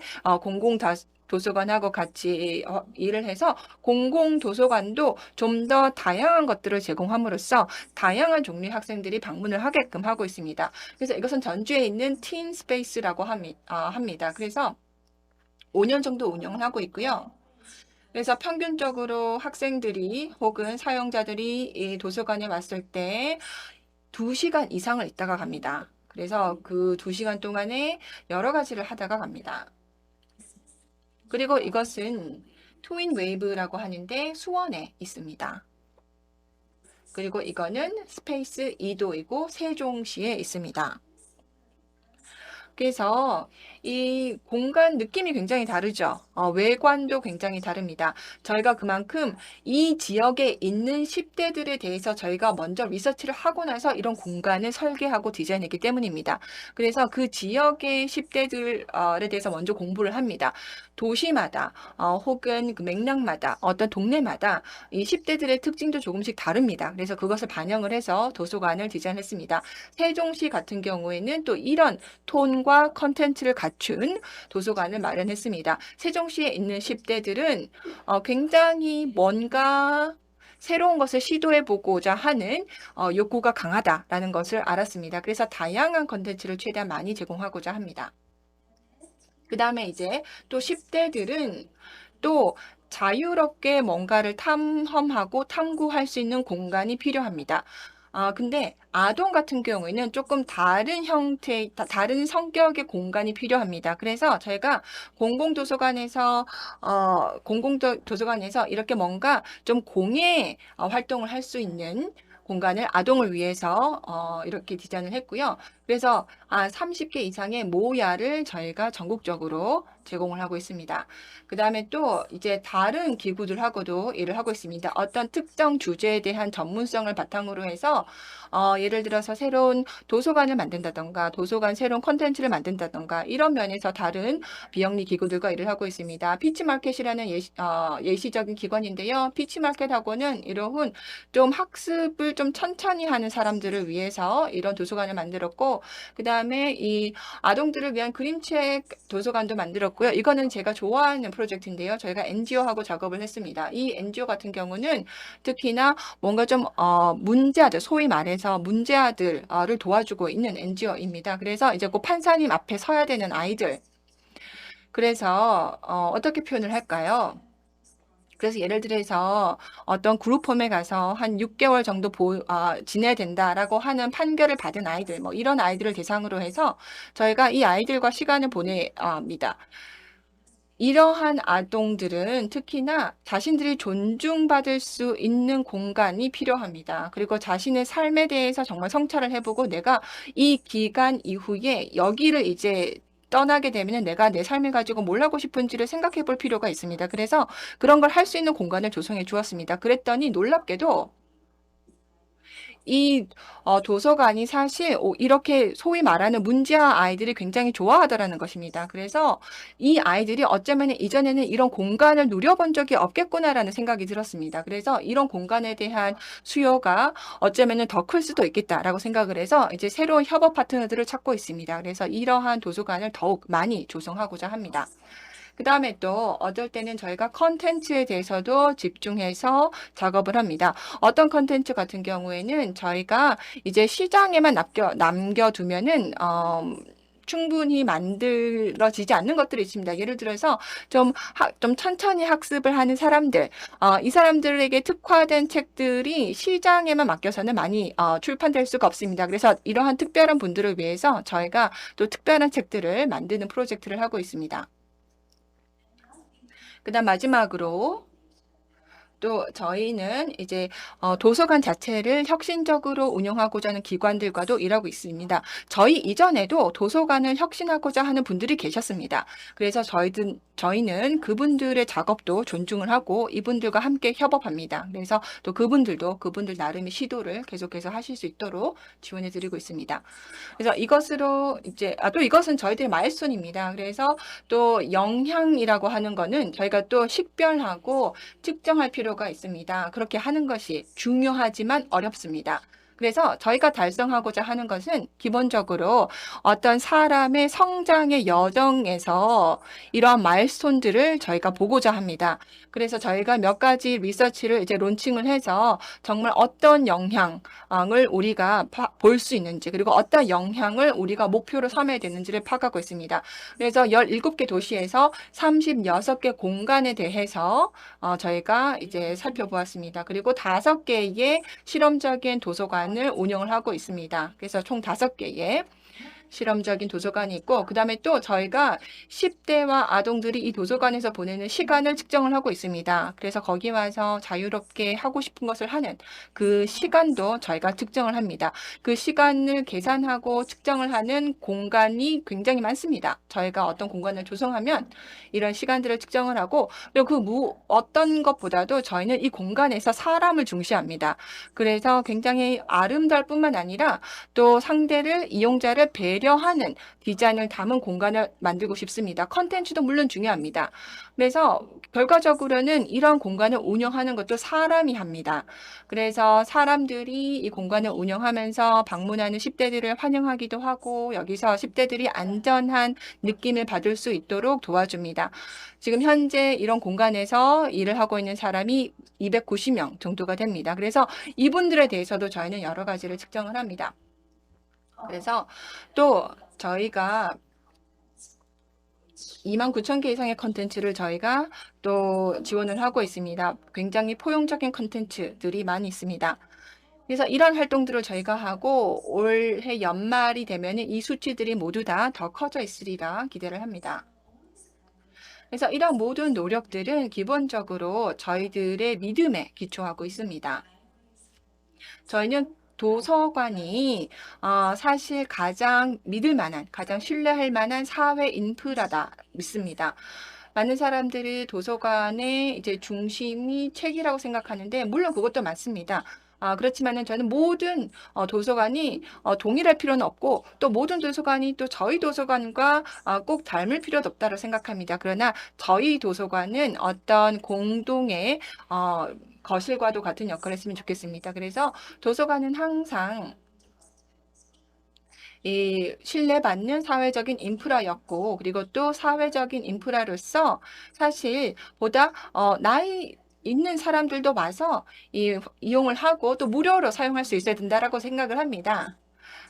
도서관하고 같이 일을 해서 공공도서관도 좀 더 다양한 것들을 제공함으로써 다양한 종류의 학생들이 방문을 하게끔 하고 있습니다. 그래서 이것은 전주에 있는 틴 스페이스라고 합니다. 그래서 5년 정도 운영을 하고 있고요. 그래서 평균적으로 학생들이 혹은 사용자들이 이 도서관에 왔을 때 2시간 이상을 있다가 갑니다. 그래서 그 2시간 동안에 여러 가지를 하다가 갑니다. 그리고 이것은 트윈 웨이브라고 하는데 수원에 있습니다. 그리고 이거는 스페이스 2도이고 세종시에 있습니다. 그래서 이 공간 느낌이 굉장히 다르죠. 외관도 굉장히 다릅니다. 저희가 그만큼 이 지역에 있는 10대들에 대해서 저희가 먼저 리서치를 하고 나서 이런 공간을 설계하고 디자인했기 때문입니다. 그래서 그 지역의 10대들에 대해서 먼저 공부를 합니다. 도시마다 혹은 그 맥락마다 어떤 동네마다 이 10대들의 특징도 조금씩 다릅니다. 그래서 그것을 반영을 해서 도서관을 디자인했습니다. 세종시 같은 경우에는 또 이런 톤과 컨텐츠를 갖춘 도서관을 마련했습니다. 세종시에 있는 10대들은 굉장히 뭔가 새로운 것을 시도해보고자 하는 욕구가 강하다라는 것을 알았습니다. 그래서 다양한 컨텐츠를 최대한 많이 제공하고자 합니다. 그 다음에 이제 또 10대들은 또 자유롭게 뭔가를 탐험하고 탐구할 수 있는 공간이 필요합니다. 근데 아동 같은 경우에는 조금 다른 다른 성격의 공간이 필요합니다. 그래서 저희가 공공도서관에서 이렇게 뭔가 좀 공예 활동을 할 수 있는 공간을 아동을 위해서 이렇게 디자인을 했고요. 그래서 30개 이상의 모야를 저희가 전국적으로 제공을 하고 있습니다. 그 다음에 또 이제 다른 기구들하고도 일을 하고 있습니다. 어떤 특정 주제에 대한 전문성을 바탕으로 해서 예를 들어서 새로운 도서관을 만든다던가 도서관 새로운 콘텐츠를 만든다던가 이런 면에서 다른 비영리 기구들과 일을 하고 있습니다. 피치마켓이라는 예시적인 기관인데요. 피치마켓하고는 이런 좀 학습을 좀 천천히 하는 사람들을 위해서 이런 도서관을 만들었고 그 다음에 이 아동들을 위한 그림책 도서관도 만들었고요. 이거는 제가 좋아하는 프로젝트인데요. 저희가 NGO하고 작업을 했습니다. 이 NGO 같은 경우는 특히나 뭔가 좀 문제아들, 소위 말해서 문제아들을 도와주고 있는 NGO입니다. 그래서 이제 그 판사님 앞에 서야 되는 아이들. 그래서 어떻게 표현을 할까요? 그래서 예를 들어서 어떤 그룹홈에 가서 한 6개월 정도 지내야 된다라고 하는 판결을 받은 아이들, 뭐 이런 아이들을 대상으로 해서 저희가 이 아이들과 시간을 보냅니다. 이러한 아동들은 특히나 자신들이 존중받을 수 있는 공간이 필요합니다. 그리고 자신의 삶에 대해서 정말 성찰을 해보고 내가 이 기간 이후에 여기를 이제 떠나게 되면 내가 내 삶을 가지고 뭘 하고 싶은지를 생각해 볼 필요가 있습니다. 그래서 그런 걸 할 수 있는 공간을 조성해 주었습니다. 그랬더니 놀랍게도 이 도서관이 사실 이렇게 소위 말하는 문제아 아이들이 굉장히 좋아하더라는 것입니다. 그래서 이 아이들이 어쩌면 이전에는 이런 공간을 누려본 적이 없겠구나라는 생각이 들었습니다. 그래서 이런 공간에 대한 수요가 어쩌면 더 클 수도 있겠다라고 생각을 해서 이제 새로운 협업 파트너들을 찾고 있습니다. 그래서 이러한 도서관을 더욱 많이 조성하고자 합니다. 그다음에 또 어떨 때는 저희가 컨텐츠에 대해서도 집중해서 작업을 합니다. 어떤 컨텐츠 같은 경우에는 저희가 이제 시장에만 남겨두면은 충분히 만들어지지 않는 것들이 있습니다. 예를 들어서 좀 천천히 학습을 하는 사람들, 이 사람들에게 특화된 책들이 시장에만 맡겨서는 많이 출판될 수가 없습니다. 그래서 이러한 특별한 분들을 위해서 저희가 또 특별한 책들을 만드는 프로젝트를 하고 있습니다. 그다음 마지막으로 또 저희는 이제 도서관 자체를 혁신적으로 운영하고자 하는 기관들과도 일하고 있습니다. 저희 이전에도 도서관을 혁신하고자 하는 분들이 계셨습니다. 그래서 저희는 그분들의 작업도 존중을 하고 이분들과 함께 협업합니다. 그래서 또 그분들도 그분들 나름의 시도를 계속해서 하실 수 있도록 지원해 드리고 있습니다. 그래서 이것으로 이제 또 이것은 저희들의 마일스톤입니다. 그래서 또 영향이라고 하는 거는 저희가 또 식별하고 측정할 필요가 있습니다. 그렇게 하는 것이 중요하지만 어렵습니다. 그래서 저희가 달성하고자 하는 것은 기본적으로 어떤 사람의 성장의 여정에서 이러한 마일스톤들을 저희가 보고자 합니다. 그래서 저희가 몇 가지 리서치를 이제 론칭을 해서 정말 어떤 영향을 우리가 볼 수 있는지, 그리고 어떤 영향을 우리가 목표로 삼아야 되는지를 파악하고 있습니다. 그래서 17개 도시에서 36개 공간에 대해서 저희가 이제 살펴보았습니다. 그리고 5개의 실험적인 도서관을 운영을 하고 있습니다. 그래서 총 5개의 실험적인 도서관이 있고, 그 다음에 또 저희가 10대와 아동들이 이 도서관에서 보내는 시간을 측정을 하고 있습니다. 그래서 거기 와서 자유롭게 하고 싶은 것을 하는 그 시간도 저희가 측정을 합니다. 그 시간을 계산하고 측정을 하는 공간이 굉장히 많습니다. 저희가 어떤 공간을 조성하면 이런 시간들을 측정을 하고, 그리고 어떤 것보다도 저희는 이 공간에서 사람을 중시합니다. 그래서 굉장히 아름다울 뿐만 아니라 또 상대를, 이용자를 배려하는 디자인을 담은 공간을 만들고 싶습니다. 컨텐츠도 물론 중요합니다. 그래서 결과적으로는 이런 공간을 운영하는 것도 사람이 합니다. 그래서 사람들이 이 공간을 운영하면서 방문하는 10대들을 환영하기도 하고, 여기서 10대들이 안전한 느낌을 받을 수 있도록 도와줍니다. 지금 현재 이런 공간에서 일을 하고 있는 사람이 290명 정도가 됩니다. 그래서 이분들에 대해서도 저희는 여러 가지를 측정을 합니다. 그래서 또 저희가 29,000개 이상의 컨텐츠를 저희가 또 지원을 하고 있습니다. 굉장히 포용적인 컨텐츠들이 많이 있습니다. 그래서 이런 활동들을 저희가 하고 올해 연말이 되면 이 수치들이 모두 다 더 커져 있으리라 기대를 합니다. 그래서 이런 모든 노력들은 기본적으로 저희들의 믿음에 기초하고 있습니다. 저희는 도서관이 사실 가장 믿을 만한, 가장 신뢰할 만한 사회 인프라다 믿습니다. 많은 사람들이 도서관의 이제 중심이 책이라고 생각하는데, 물론 그것도 맞습니다. 그렇지만은 저는 모든 도서관이 동일할 필요는 없고, 또 모든 도서관이 또 저희 도서관과 꼭 닮을 필요도 없다고 생각합니다. 그러나 저희 도서관은 어떤 공동의 거실과도 같은 역할을 했으면 좋겠습니다. 그래서 도서관은 항상 이 신뢰받는 사회적인 인프라였고, 그리고 또 사회적인 인프라로서 사실 보다 나이 있는 사람들도 와서 이용을 하고 또 무료로 사용할 수 있어야 된다라고 생각을 합니다.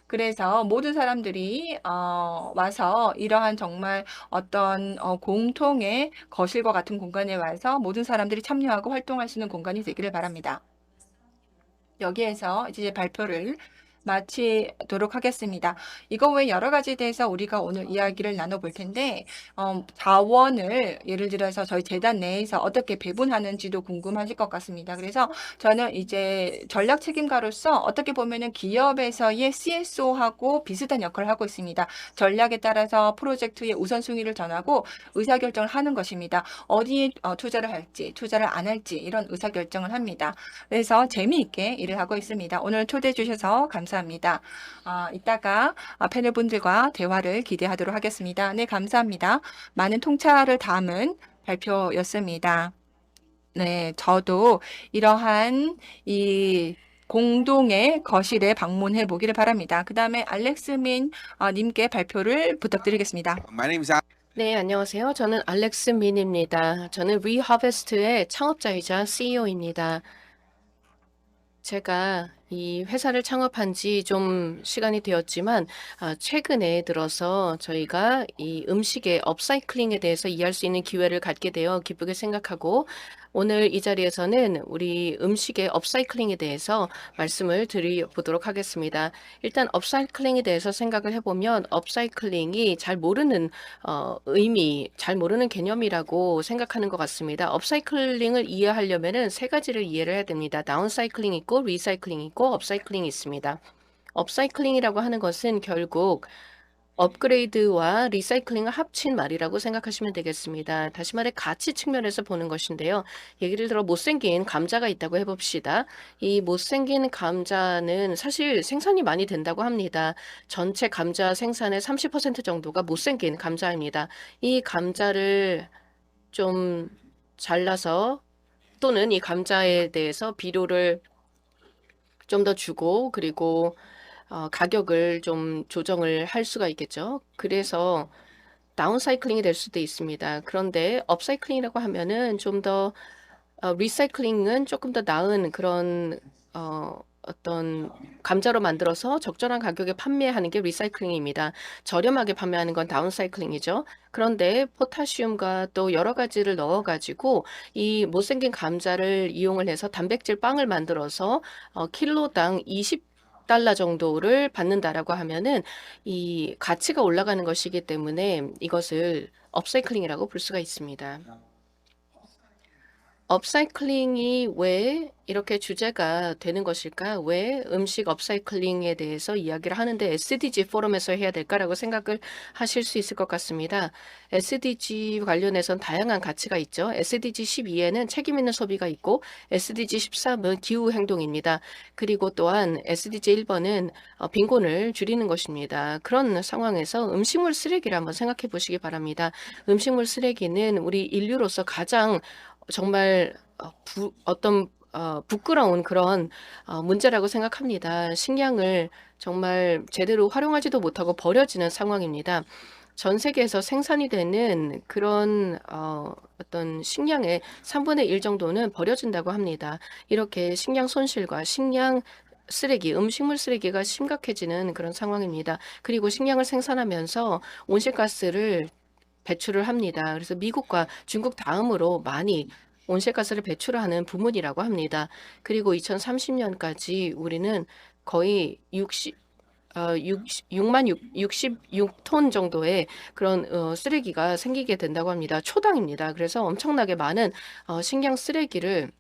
그래서 모든 사람들이 와서 이러한 정말 어떤 공통의 거실과 같은 공간에 와서 모든 사람들이 참여하고 활동할 수 있는 공간이 되기를 바랍니다. 여기에서 이제 발표를 마치도록 하겠습니다. 이거 외에 여러 가지에 대해서 우리가 오늘 이야기를 나눠볼 텐데, 자원을 예를 들어서 저희 재단 내에서 어떻게 배분하는지도 궁금하실 것 같습니다. 그래서 저는 이제 전략 책임가로서 어떻게 보면은 기업에서의 CSO하고 비슷한 역할을 하고 있습니다. 전략에 따라서 프로젝트의 우선순위를 정하고 의사결정을 하는 것입니다. 어디에 투자를 할지, 투자를 안 할지 이런 의사결정을 합니다. 그래서 재미있게 일을 하고 있습니다. 오늘 초대해 주셔서 감사합니다. 이따가 패널 분들과 대화를 기대하도록 하겠습니다. 네, 감사합니다. 많은 통찰을 담은 발표였습니다. 네, 저도 이러한 이 공동의 거실에 방문해 보기를 바랍니다. 그 다음에 알렉스민 님께 발표를 부탁드리겠습니다. My name is Alex 네, 안녕하세요. 저는 알렉스 민입니다. 저는 리하베스트의 창업자이자 CEO입니다. 제가 이 회사를 창업한 지 좀 시간이 되었지만 최근에 들어서 저희가 이 음식의 업사이클링에 대해서 이해할 수 있는 기회를 갖게 되어 기쁘게 생각하고 오늘 이 자리에서는 우리 음식의 업사이클링에 대해서 말씀을 드려보도록 하겠습니다. 일단 업사이클링에 대해서 생각을 해보면 업사이클링이 잘 모르는 의미, 잘 모르는 개념이라고 생각하는 것 같습니다. 업사이클링을 이해하려면은 세 가지를 이해를 해야 됩니다. 다운사이클링 있고 리사이클링 있고 업사이클링이 있습니다. 업사이클링이라고 하는 것은 결국 업그레이드와 리사이클링을 합친 말이라고 생각하시면 되겠습니다. 다시 말해 가치 측면에서 보는 것인데요. 예를 들어 못생긴 감자가 있다고 해봅시다. 이 못생긴 감자는 사실 생산이 많이 된다고 합니다. 전체 감자 생산의 30% 정도가 못생긴 감자입니다. 이 감자를 좀 잘라서 또는 이 감자에 대해서 비료를 좀 더 주고 그리고 가격을 좀 조정을 할 수가 있겠죠. 그래서 다운사이클링이 될 수도 있습니다. 그런데 업사이클링이라고 하면은 좀 더 리사이클링은 조금 더 나은 그런 어떤 감자로 만들어서 적절한 가격에 판매하는 게 리사이클링입니다. 저렴하게 판매하는 건 다운사이클링이죠. 그런데 포타시움과 또 여러 가지를 넣어 가지고 이 못생긴 감자를 이용을 해서 단백질 빵을 만들어서 킬로당 20달러 정도를 받는다라고 하면은 이 가치가 올라가는 것이기 때문에 이것을 업사이클링이라고 볼 수가 있습니다. 업사이클링이 왜 이렇게 주제가 되는 것일까? 왜 음식 업사이클링에 대해서 이야기를 하는데 SDG 포럼에서 해야 될까라고 생각을 하실 수 있을 것 같습니다. SDG 관련해선 다양한 가치가 있죠. SDG 12에는 책임 있는 소비가 있고 SDG 13은 기후 행동입니다. 그리고 또한 SDG 1번은 빈곤을 줄이는 것입니다. 그런 상황에서 음식물 쓰레기를 한번 생각해 보시기 바랍니다. 음식물 쓰레기는 우리 인류로서 가장 정말 부끄러운 그런 문제라고 생각합니다. 식량을 정말 제대로 활용하지도 못하고 버려지는 상황입니다. 전 세계에서 생산이 되는 그런 어떤 식량의 3분의 1 정도는 버려진다고 합니다. 이렇게 식량 손실과 식량 쓰레기, 음식물 쓰레기가 심각해지는 그런 상황입니다. 그리고 식량을 생산하면서 온실가스를 배출을 합니다. 그래서 미국과 중국 다음으로 많이 온실가스를 배출하는 부문이라고 합니다. 그리고 2030년까지 우리는 거의 66톤 정도의 그런 쓰레기가 생기게 된다고 합니다. 초당입니다. 그래서 엄청나게 많은 식량 쓰레기를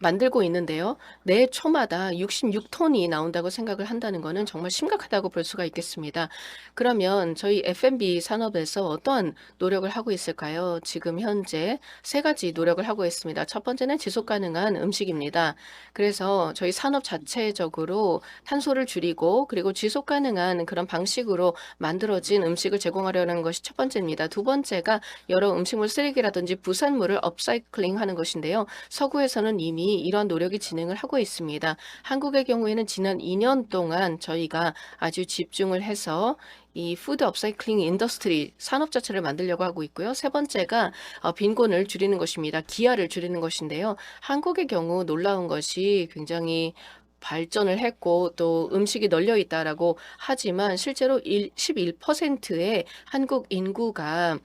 만들고 있는데요. 매 초마다 66톤이 나온다고 생각을 한다는 것은 정말 심각하다고 볼 수가 있겠습니다. 그러면 저희 F&B 산업에서 어떠한 노력을 하고 있을까요? 지금 현재 세 가지 노력을 하고 있습니다. 첫 번째는 지속 가능한 음식입니다. 그래서 저희 산업 자체적으로 탄소를 줄이고 그리고 지속 가능한 그런 방식으로 만들어진 음식을 제공하려는 것이 첫 번째입니다. 두 번째가 여러 음식물 쓰레기라든지 부산물을 업사이클링 하는 것인데요. 서구에서는 이미 이런 노력이 진행을 하고 있습니다. 한국의 경우에는 지난 2년 동안 저희가 아주 집중을 해서 이 푸드 업사이클링 인더스트리 산업 자체를 만들려고 하고 있고요. 세 번째가 빈곤을 줄이는 것입니다. 기아를 줄이는 것인데요. 한국의 경우 놀라운 것이 굉장히 발전을 했고 또 음식이 널려 있다라고 하지만 실제로 11%의 한국 인구가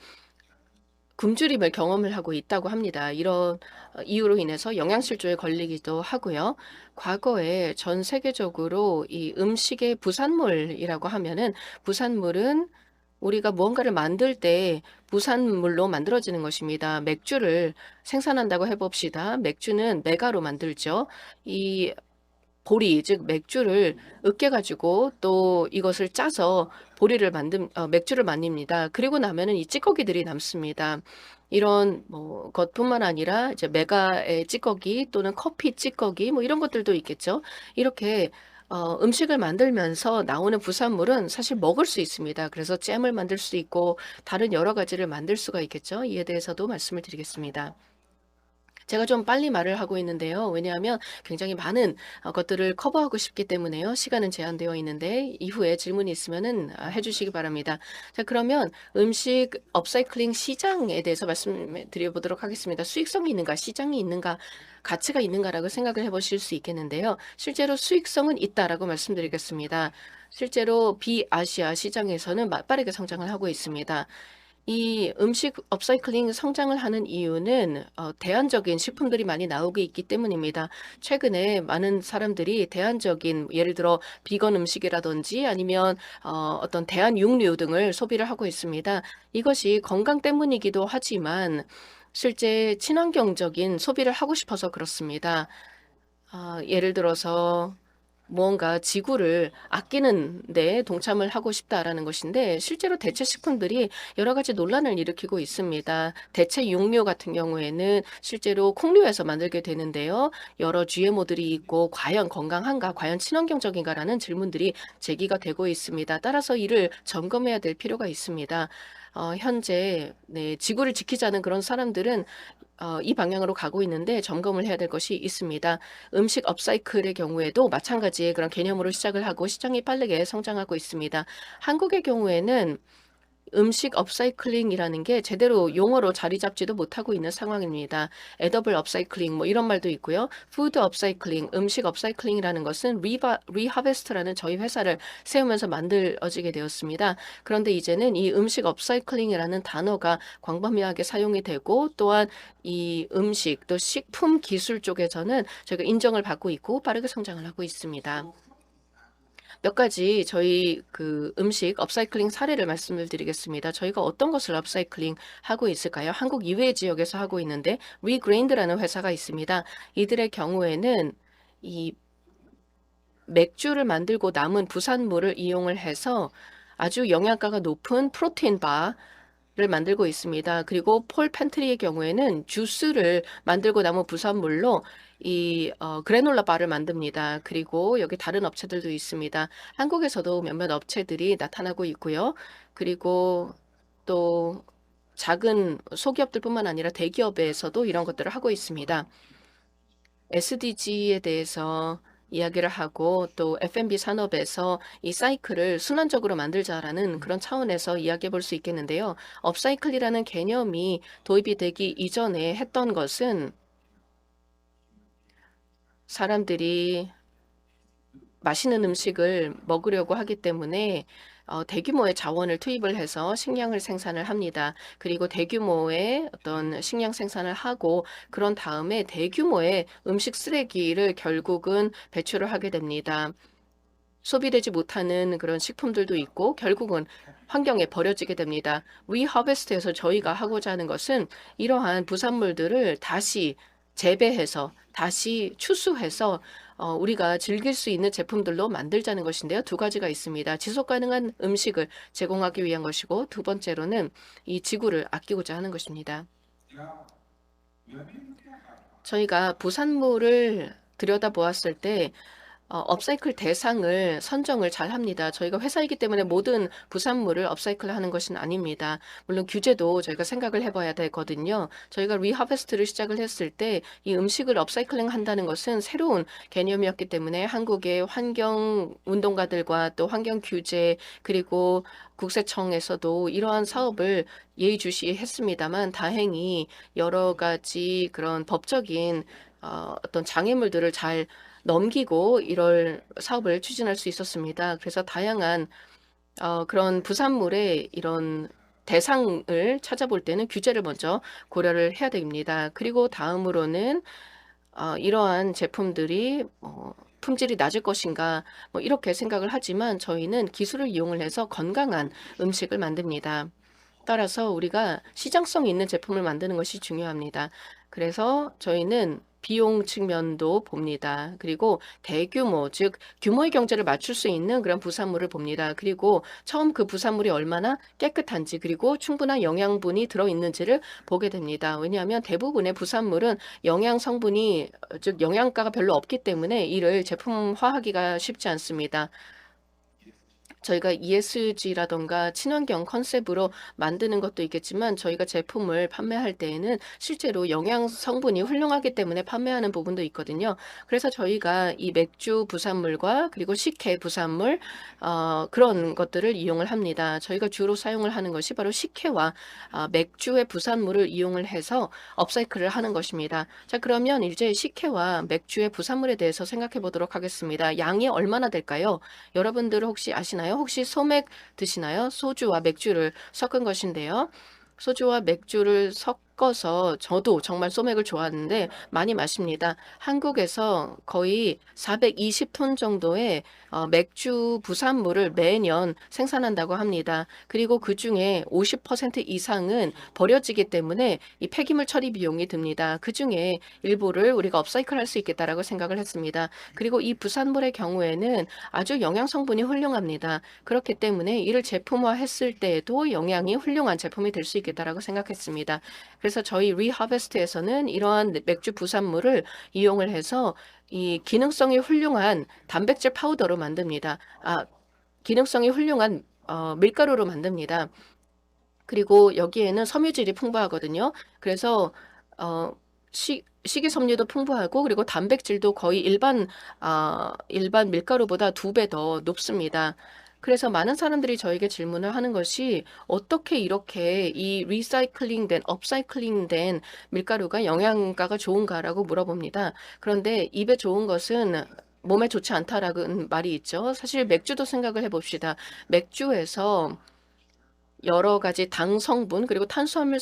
굶주림을 경험을 하고 있다고 합니다. 이런 이유로 인해서 영양실조에 걸리기도 하고요. 과거에 전 세계적으로 이 음식의 부산물이라고 하면은 부산물은 우리가 무언가를 만들 때 부산물로 만들어지는 것입니다. 맥주를 생산한다고 해봅시다. 맥주는 메가로 만들죠. 이 보리, 즉 맥주를 으깨 가지고 또 이것을 짜서 맥주를 만듭니다. 그리고 나면은 이 찌꺼기들이 남습니다. 이런 것뿐만 아니라 이제 메가의 찌꺼기 또는 커피 찌꺼기 이런 것들도 있겠죠. 이렇게 음식을 만들면서 나오는 부산물은 사실 먹을 수 있습니다. 그래서 잼을 만들 수 있고 다른 여러 가지를 만들 수가 있겠죠. 이에 대해서도 말씀을 드리겠습니다. 제가 좀 빨리 말을 하고 있는데요. 왜냐하면 굉장히 많은 것들을 커버하고 싶기 때문에요. 시간은 제한되어 있는데 이후에 질문이 있으면은 해주시기 바랍니다. 자, 그러면 음식 업사이클링 시장에 대해서 말씀드려 보도록 하겠습니다. 수익성이 있는가, 시장이 있는가, 가치가 있는가라고 생각을 해보실 수 있겠는데요. 실제로 수익성은 있다라고 말씀드리겠습니다. 실제로 비아시아 시장에서는 빠르게 성장을 하고 있습니다. 이 음식 업사이클링 성장을 하는 이유는 대안적인 식품들이 많이 나오고 있기 때문입니다. 최근에 많은 사람들이 대안적인 예를 들어 비건 음식이라든지 아니면 어떤 대안 육류 등을 소비를 하고 있습니다. 이것이 건강 때문이기도 하지만 실제 친환경적인 소비를 하고 싶어서 그렇습니다. 예를 들어서 무언가 지구를 아끼는 데 동참을 하고 싶다라는 것인데 실제로 대체 식품들이 여러 가지 논란을 일으키고 있습니다. 대체 육류 같은 경우에는 실제로 콩류에서 만들게 되는데요. 여러 GMO들이 있고 과연 건강한가, 과연 친환경적인가라는 질문들이 제기가 되고 있습니다. 따라서 이를 점검해야 될 필요가 있습니다. 현재 지구를 지키자는 그런 사람들은 이 방향으로 가고 있는데 점검을 해야 될 것이 있습니다. 음식 업사이클의 경우에도 마찬가지의 그런 개념으로 시작을 하고 시장이 빠르게 성장하고 있습니다. 한국의 경우에는 음식 업사이클링이라는 게 제대로 용어로 자리 잡지도 못하고 있는 상황입니다. 에더블 업사이클링 뭐 이런 말도 있고요. 푸드 업사이클링, 음식 업사이클링이라는 것은 리하베스트라는 저희 회사를 세우면서 만들어지게 되었습니다. 그런데 이제는 이 음식 업사이클링이라는 단어가 광범위하게 사용이 되고 또한 이 음식 또 식품 기술 쪽에서는 저희가 인정을 받고 있고 빠르게 성장을 하고 있습니다. 몇 가지 저희 그 음식 업사이클링 사례를 말씀을 드리겠습니다. 저희가 어떤 것을 업사이클링 하고 있을까요? 한국 이외의 지역에서 하고 있는데 리그레인드라는 회사가 있습니다. 이들의 경우에는 이 맥주를 만들고 남은 부산물을 이용을 해서 아주 영양가가 높은 프로테인 바를 만들고 있습니다. 그리고 폴 팬트리의 경우에는 주스를 만들고 남은 부산물로 이 그래놀라 바를 만듭니다. 그리고 여기 다른 업체들도 있습니다. 한국에서도 몇몇 업체들이 나타나고 있고요. 그리고 또 작은 소기업들뿐만 아니라 대기업에서도 이런 것들을 하고 있습니다. SDG에 대해서 이야기를 하고 또 F&B 산업에서 이 사이클을 순환적으로 만들자라는 그런 차원에서 이야기해 볼 수 있겠는데요. 업사이클이라는 개념이 도입이 되기 이전에 했던 것은 사람들이 맛있는 음식을 먹으려고 하기 때문에 대규모의 자원을 투입을 해서 식량을 생산을 합니다. 그리고 대규모의 어떤 식량 생산을 하고 그런 다음에 대규모의 음식 쓰레기를 결국은 배출을 하게 됩니다. 소비되지 못하는 그런 식품들도 있고 결국은 환경에 버려지게 됩니다. 리하베스트에서 저희가 하고자 하는 것은 이러한 부산물들을 다시 재배해서 다시 추수해서 우리가 즐길 수 있는 제품들로 만들자는 것인데요. 두 가지가 있습니다. 지속 가능한 음식을 제공하기 위한 것이고 두 번째로는 이 지구를 아끼고자 하는 것입니다. 저희가 부산물을 들여다보았을 때 업사이클 대상을 선정을 잘 합니다. 저희가 회사이기 때문에 모든 부산물을 업사이클하는 것은 아닙니다. 물론 규제도 저희가 생각을 해봐야 되거든요. 저희가 리하베스트를 시작을 했을 때 이 음식을 업사이클링 한다는 것은 새로운 개념이었기 때문에 한국의 환경 운동가들과 또 환경 규제 그리고 국세청에서도 이러한 사업을 예의주시했습니다만 다행히 여러 가지 그런 법적인 어떤 장애물들을 잘 넘기고 이럴 사업을 추진할 수 있었습니다. 그래서 다양한 그런 부산물의 이런 대상을 찾아볼 때는 규제를 먼저 고려를 해야 됩니다. 그리고 다음으로는 이러한 제품들이 품질이 낮을 것인가 뭐 이렇게 생각을 하지만 저희는 기술을 이용을 해서 건강한 음식을 만듭니다. 따라서 우리가 시장성 있는 제품을 만드는 것이 중요합니다. 그래서 저희는 비용 측면도 봅니다. 그리고 대규모, 즉 규모의 경제를 맞출 수 있는 그런 부산물을 봅니다. 그리고 처음 그 부산물이 얼마나 깨끗한지 그리고 충분한 영양분이 들어있는지를 보게 됩니다. 왜냐하면 대부분의 부산물은 영양 성분이, 즉 영양가가 별로 없기 때문에 이를 제품화하기가 쉽지 않습니다. 저희가 ESG라던가 친환경 컨셉으로 만드는 것도 있겠지만 저희가 제품을 판매할 때에는 실제로 영양 성분이 훌륭하기 때문에 판매하는 부분도 있거든요. 그래서 저희가 이 맥주 부산물과 그리고 식혜 부산물 그런 것들을 이용을 합니다. 저희가 주로 사용을 하는 것이 바로 식혜와 맥주의 부산물을 이용을 해서 업사이클을 하는 것입니다. 자, 그러면 이제 식혜와 맥주의 부산물에 대해서 생각해 보도록 하겠습니다. 양이 얼마나 될까요? 여러분들 혹시 아시나요? 혹시 소맥 드시나요? 소주와 맥주를 섞은 것인데요. 소주와 맥주를 섞어서 저도 정말 소맥을 좋아하는데 많이 마십니다. 한국에서 거의 420톤 정도의 맥주 부산물을 매년 생산한다고 합니다. 그리고 그중에 50% 이상은 버려지기 때문에 이 폐기물 처리 비용이 듭니다. 그중에 일부를 우리가 업사이클 할 수 있겠다라고 생각을 했습니다. 그리고 이 부산물의 경우에는 아주 영양 성분이 훌륭합니다. 그렇기 때문에 이를 제품화했을 때에도 영양이 훌륭한 제품이 될 수 있겠다라고 생각했습니다. 그래서 저희 리하베스트에서는 이러한 맥주 부산물을 이용을 해서 이 기능성이 훌륭한 단백질 파우더로 만듭니다. 기능성이 훌륭한 밀가루로 만듭니다. 그리고 여기에는 섬유질이 풍부하거든요. 그래서 식이섬유도 풍부하고 그리고 단백질도 거의 일반 밀가루보다 2배 더 높습니다. 그래서 많은 사람들이 저에게 질문을 하는 것이 어떻게 이렇게 이 리사이클링된, 업사이클링된 밀가루가 영양가가 좋은가라고 물어봅니다. 그런데 입에 좋은 것은 몸에 좋지 않다라는 말이 있죠. 사실 맥주도 생각을 해봅시다. 맥주에서 여러 가지 당 성분 그리고 탄수화물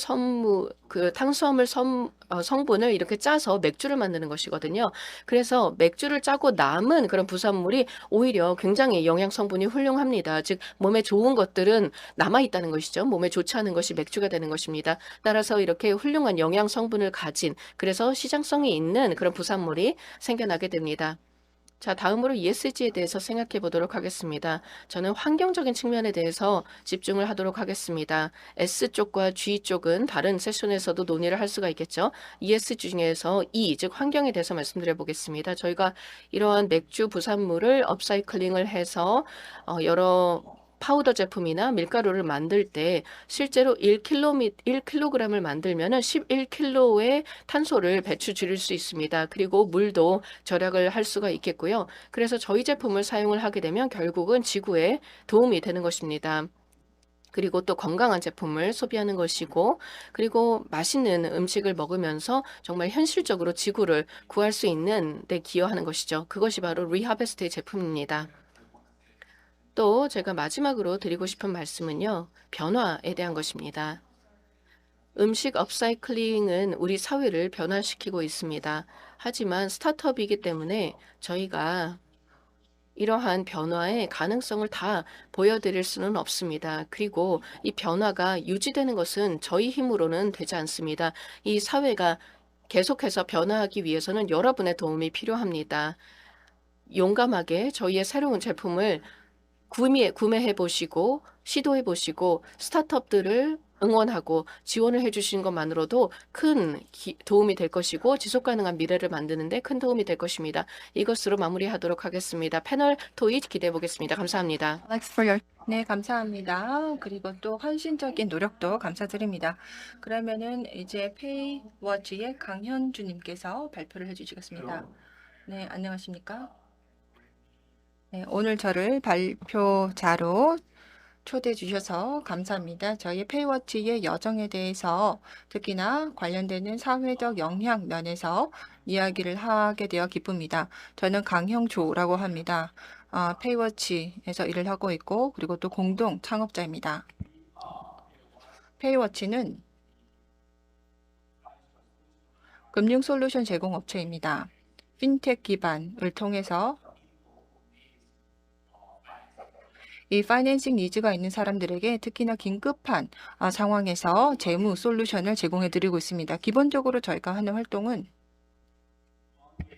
성분을 이렇게 짜서 맥주를 만드는 것이거든요. 그래서 맥주를 짜고 남은 그런 부산물이 오히려 굉장히 영양 성분이 훌륭합니다. 즉 몸에 좋은 것들은 남아 있다는 것이죠. 몸에 좋지 않은 것이 맥주가 되는 것입니다. 따라서 이렇게 훌륭한 영양 성분을 가진 그래서 시장성이 있는 그런 부산물이 생겨나게 됩니다. 자, 다음으로 ESG에 대해서 생각해 보도록 하겠습니다. 저는 환경적인 측면에 대해서 집중을 하도록 하겠습니다. S 쪽과 G 쪽은 다른 세션에서도 논의를 할 수가 있겠죠. ESG 중에서 E, 즉 환경에 대해서 말씀드려 보겠습니다. 저희가 이러한 맥주 부산물을 업사이클링을 해서 여러 파우더 제품이나 밀가루를 만들 때 실제로 1kg을 만들면 11kg의 탄소를 배출 줄일 수 있습니다. 그리고 물도 절약을 할 수가 있겠고요. 그래서 저희 제품을 사용을 하게 되면 결국은 지구에 도움이 되는 것입니다. 그리고 또 건강한 제품을 소비하는 것이고 그리고 맛있는 음식을 먹으면서 정말 현실적으로 지구를 구할 수 있는 데 기여하는 것이죠. 그것이 바로 리하베스트의 제품입니다. 또 제가 마지막으로 드리고 싶은 말씀은요. 변화에 대한 것입니다. 음식 업사이클링은 우리 사회를 변화시키고 있습니다. 하지만 스타트업이기 때문에 저희가 이러한 변화의 가능성을 다 보여드릴 수는 없습니다. 그리고 이 변화가 유지되는 것은 저희 힘으로는 되지 않습니다. 이 사회가 계속해서 변화하기 위해서는 여러분의 도움이 필요합니다. 용감하게 저희의 새로운 제품을 구매해 보시고 시도해 보시고 스타트업들을 응원하고 지원을 해주시는 것만으로도 큰 도움이 될 것이고 지속 가능한 미래를 만드는 데 큰 도움이 될 것입니다. 이것으로 마무리하도록 하겠습니다. 패널 토의 기대해 보겠습니다. 감사합니다. Alex, for your 네, 감사합니다. 그리고 또 헌신적인 노력도 감사드립니다. 그러면은 이제 페이워치의 강현주님께서 발표를 해주시겠습니다. 네, 안녕하십니까? 네, 오늘 저를 발표자로 초대해 주셔서 감사합니다. 저희 페이워치의 여정에 대해서 특히나 관련되는 사회적 영향 면에서 이야기를 하게 되어 기쁩니다. 저는 강형조라고 합니다. 페이워치에서 일을 하고 있고 그리고 또 공동 창업자입니다. 페이워치는 금융 솔루션 제공 업체입니다. 핀텍 기반을 통해서 이 파이낸싱 니즈가 있는 사람들에게 특히나 긴급한 상황에서 재무 솔루션을 제공해 드리고 있습니다. 기본적으로 저희가 하는 활동은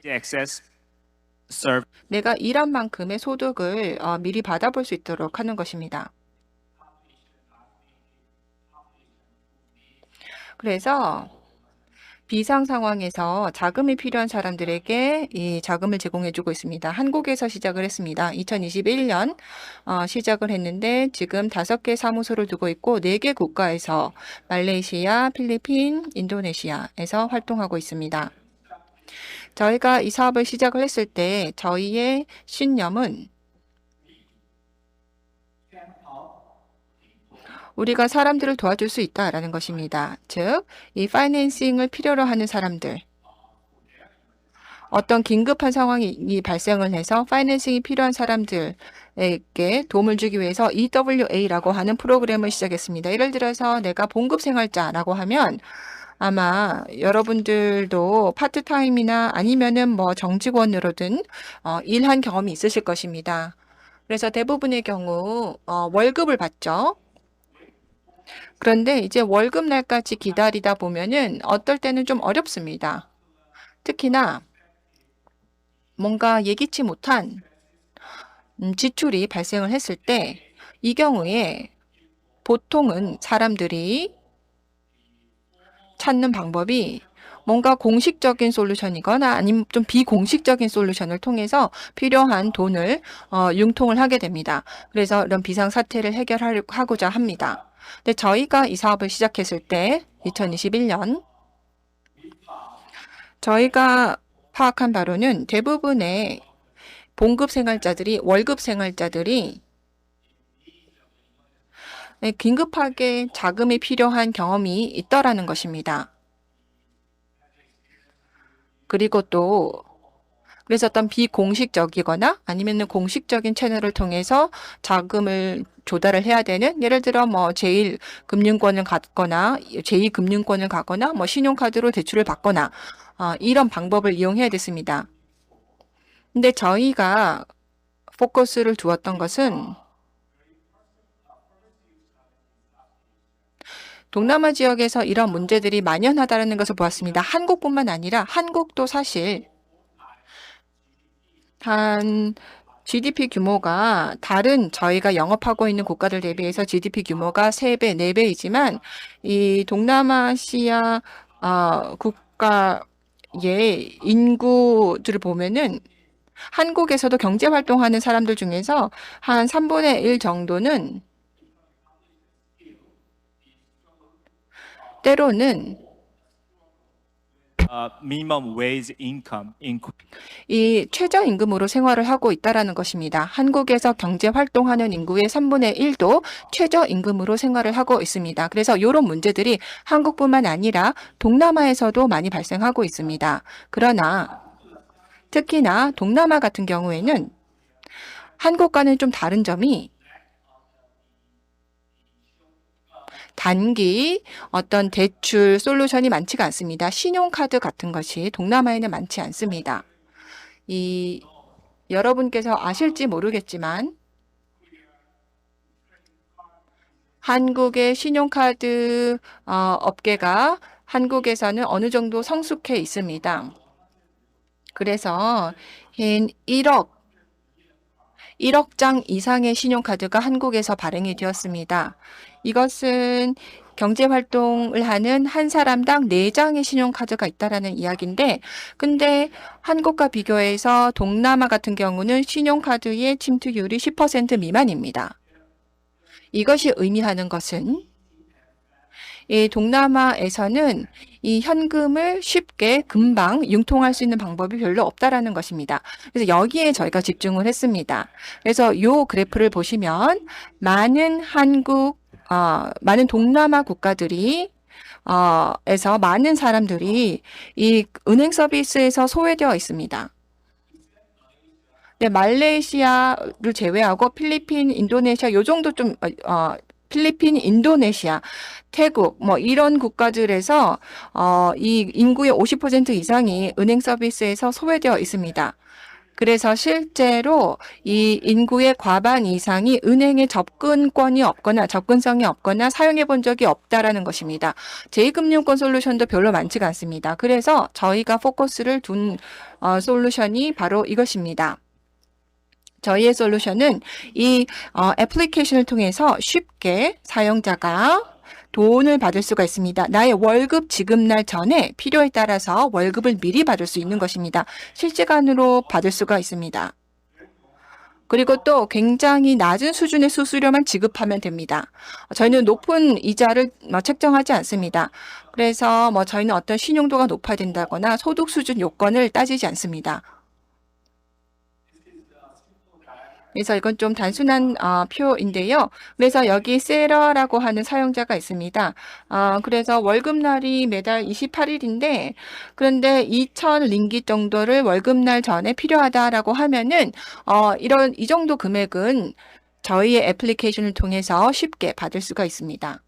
access serve 내가 일한 만큼의 소득을 미리 받아볼 수 있도록 하는 것입니다. 그래서 비상 상황에서 자금이 필요한 사람들에게 이 자금을 제공해주고 있습니다. 한국에서 시작을 했습니다. 2021년 시작을 했는데 지금 5개 사무소를 두고 있고 4개 국가에서 말레이시아, 필리핀, 인도네시아에서 활동하고 있습니다. 저희가 이 사업을 시작을 했을 때 저희의 신념은 우리가 사람들을 도와줄 수 있다라는 것입니다. 즉, 이 파이낸싱을 필요로 하는 사람들, 어떤 긴급한 상황이 발생을 해서 파이낸싱이 필요한 사람들에게 도움을 주기 위해서 EWA라고 하는 프로그램을 시작했습니다. 예를 들어서 내가 봉급생활자라고 하면 아마 여러분들도 파트타임이나 아니면은 뭐 정직원으로든 일한 경험이 있으실 것입니다. 그래서 대부분의 경우 월급을 받죠. 그런데 이제 월급 날까지 기다리다 보면은 어떨 때는 좀 어렵습니다. 특히나 뭔가 예기치 못한 지출이 발생을 했을 때 이 경우에 보통은 사람들이 찾는 방법이 뭔가 공식적인 솔루션이거나 아니면 좀 비공식적인 솔루션을 통해서 필요한 돈을 융통을 하게 됩니다. 그래서 이런 비상사태를 해결하고자 합니다. 근데 저희가 이 사업을 시작했을 때 2021년 저희가 파악한 바로는 대부분의 봉급 생활자들이 월급 생활자들이 긴급하게 자금이 필요한 경험이 있더라는 것입니다. 그리고 또 그래서 어떤 비공식적이거나 아니면 공식적인 채널을 통해서 자금을 조달을 해야 되는 예를 들어 뭐 제1금융권을 갖거나 제2금융권을 가거나 뭐 신용카드로 대출을 받거나 이런 방법을 이용해야 됐습니다. 근데 저희가 포커스를 두었던 것은 동남아 지역에서 이런 문제들이 만연하다는 것을 보았습니다. 한국뿐만 아니라 한국도 사실 한 GDP 규모가 다른 저희가 영업하고 있는 국가들 대비해서 GDP 규모가 3배, 4배이지만 이 동남아시아 국가의 인구들을 보면은 한국에서도 경제 활동하는 사람들 중에서 한 3분의 1 정도는 때로는 minimum wage income 이 최저임금으로 생활을 하고 있다라는 것입니다. 한국에서 경제 활동하는 인구의 3분의 1도 최저임금으로 생활을 하고 있습니다. 그래서 이런 문제들이 한국뿐만 아니라 동남아에서도 많이 발생하고 있습니다. 그러나 특히나 동남아 같은 경우에는 한국과는 좀 다른 점이 단기 어떤 대출 솔루션이 많지가 않습니다. 신용카드 같은 것이 동남아에는 많지 않습니다. 여러분께서 아실지 모르겠지만 한국의 신용카드 업계가 한국에서는 어느 정도 성숙해 있습니다. 그래서 한 1억 장 이상의 신용카드가 한국에서 발행이 되었습니다. 이것은 경제활동을 하는 한 사람당 4장의 신용카드가 있다라는 이야기인데 근데 한국과 비교해서 동남아 같은 경우는 신용카드의 침투율이 10% 미만입니다. 이것이 의미하는 것은 이 동남아에서는 이 현금을 쉽게 금방 융통할 수 있는 방법이 별로 없다라는 것입니다. 그래서 여기에 저희가 집중을 했습니다. 그래서 이 그래프를 보시면 많은 동남아 국가들이 에서 많은 사람들이 이 은행 서비스에서 소외되어 있습니다. 네, 말레이시아를 제외하고 필리핀, 인도네시아 요 정도 좀 필리핀, 인도네시아, 태국 뭐 이런 국가들에서 이 인구의 50% 이상이 은행 서비스에서 소외되어 있습니다. 그래서 실제로 이 인구의 과반 이상이 은행에 접근성이 없거나 사용해 본 적이 없다라는 것입니다. 제2금융권 솔루션도 별로 많지가 않습니다. 그래서 저희가 포커스를 둔 솔루션이 바로 이것입니다. 저희의 솔루션은 이 애플리케이션을 통해서 쉽게 사용자가 돈을 받을 수가 있습니다. 나의 월급 지급날 전에 필요에 따라서 월급을 미리 받을 수 있는 것입니다. 실시간으로 받을 수가 있습니다. 그리고 또 굉장히 낮은 수준의 수수료만 지급하면 됩니다. 저희는 높은 이자를 책정하지 않습니다. 그래서 저희는 어떤 신용도가 높아야 된다거나 소득 수준 요건을 따지지 않습니다. 그래서 이건 좀 단순한 표인데요. 그래서 여기 세러라고 하는 사용자가 있습니다. 그래서 월급날이 매달 28일인데 그런데 2,000 링깃 정도를 월급날 전에 필요하다라고 하면은 이 정도 금액은 저희의 애플리케이션을 통해서 쉽게 받을 수가 있습니다.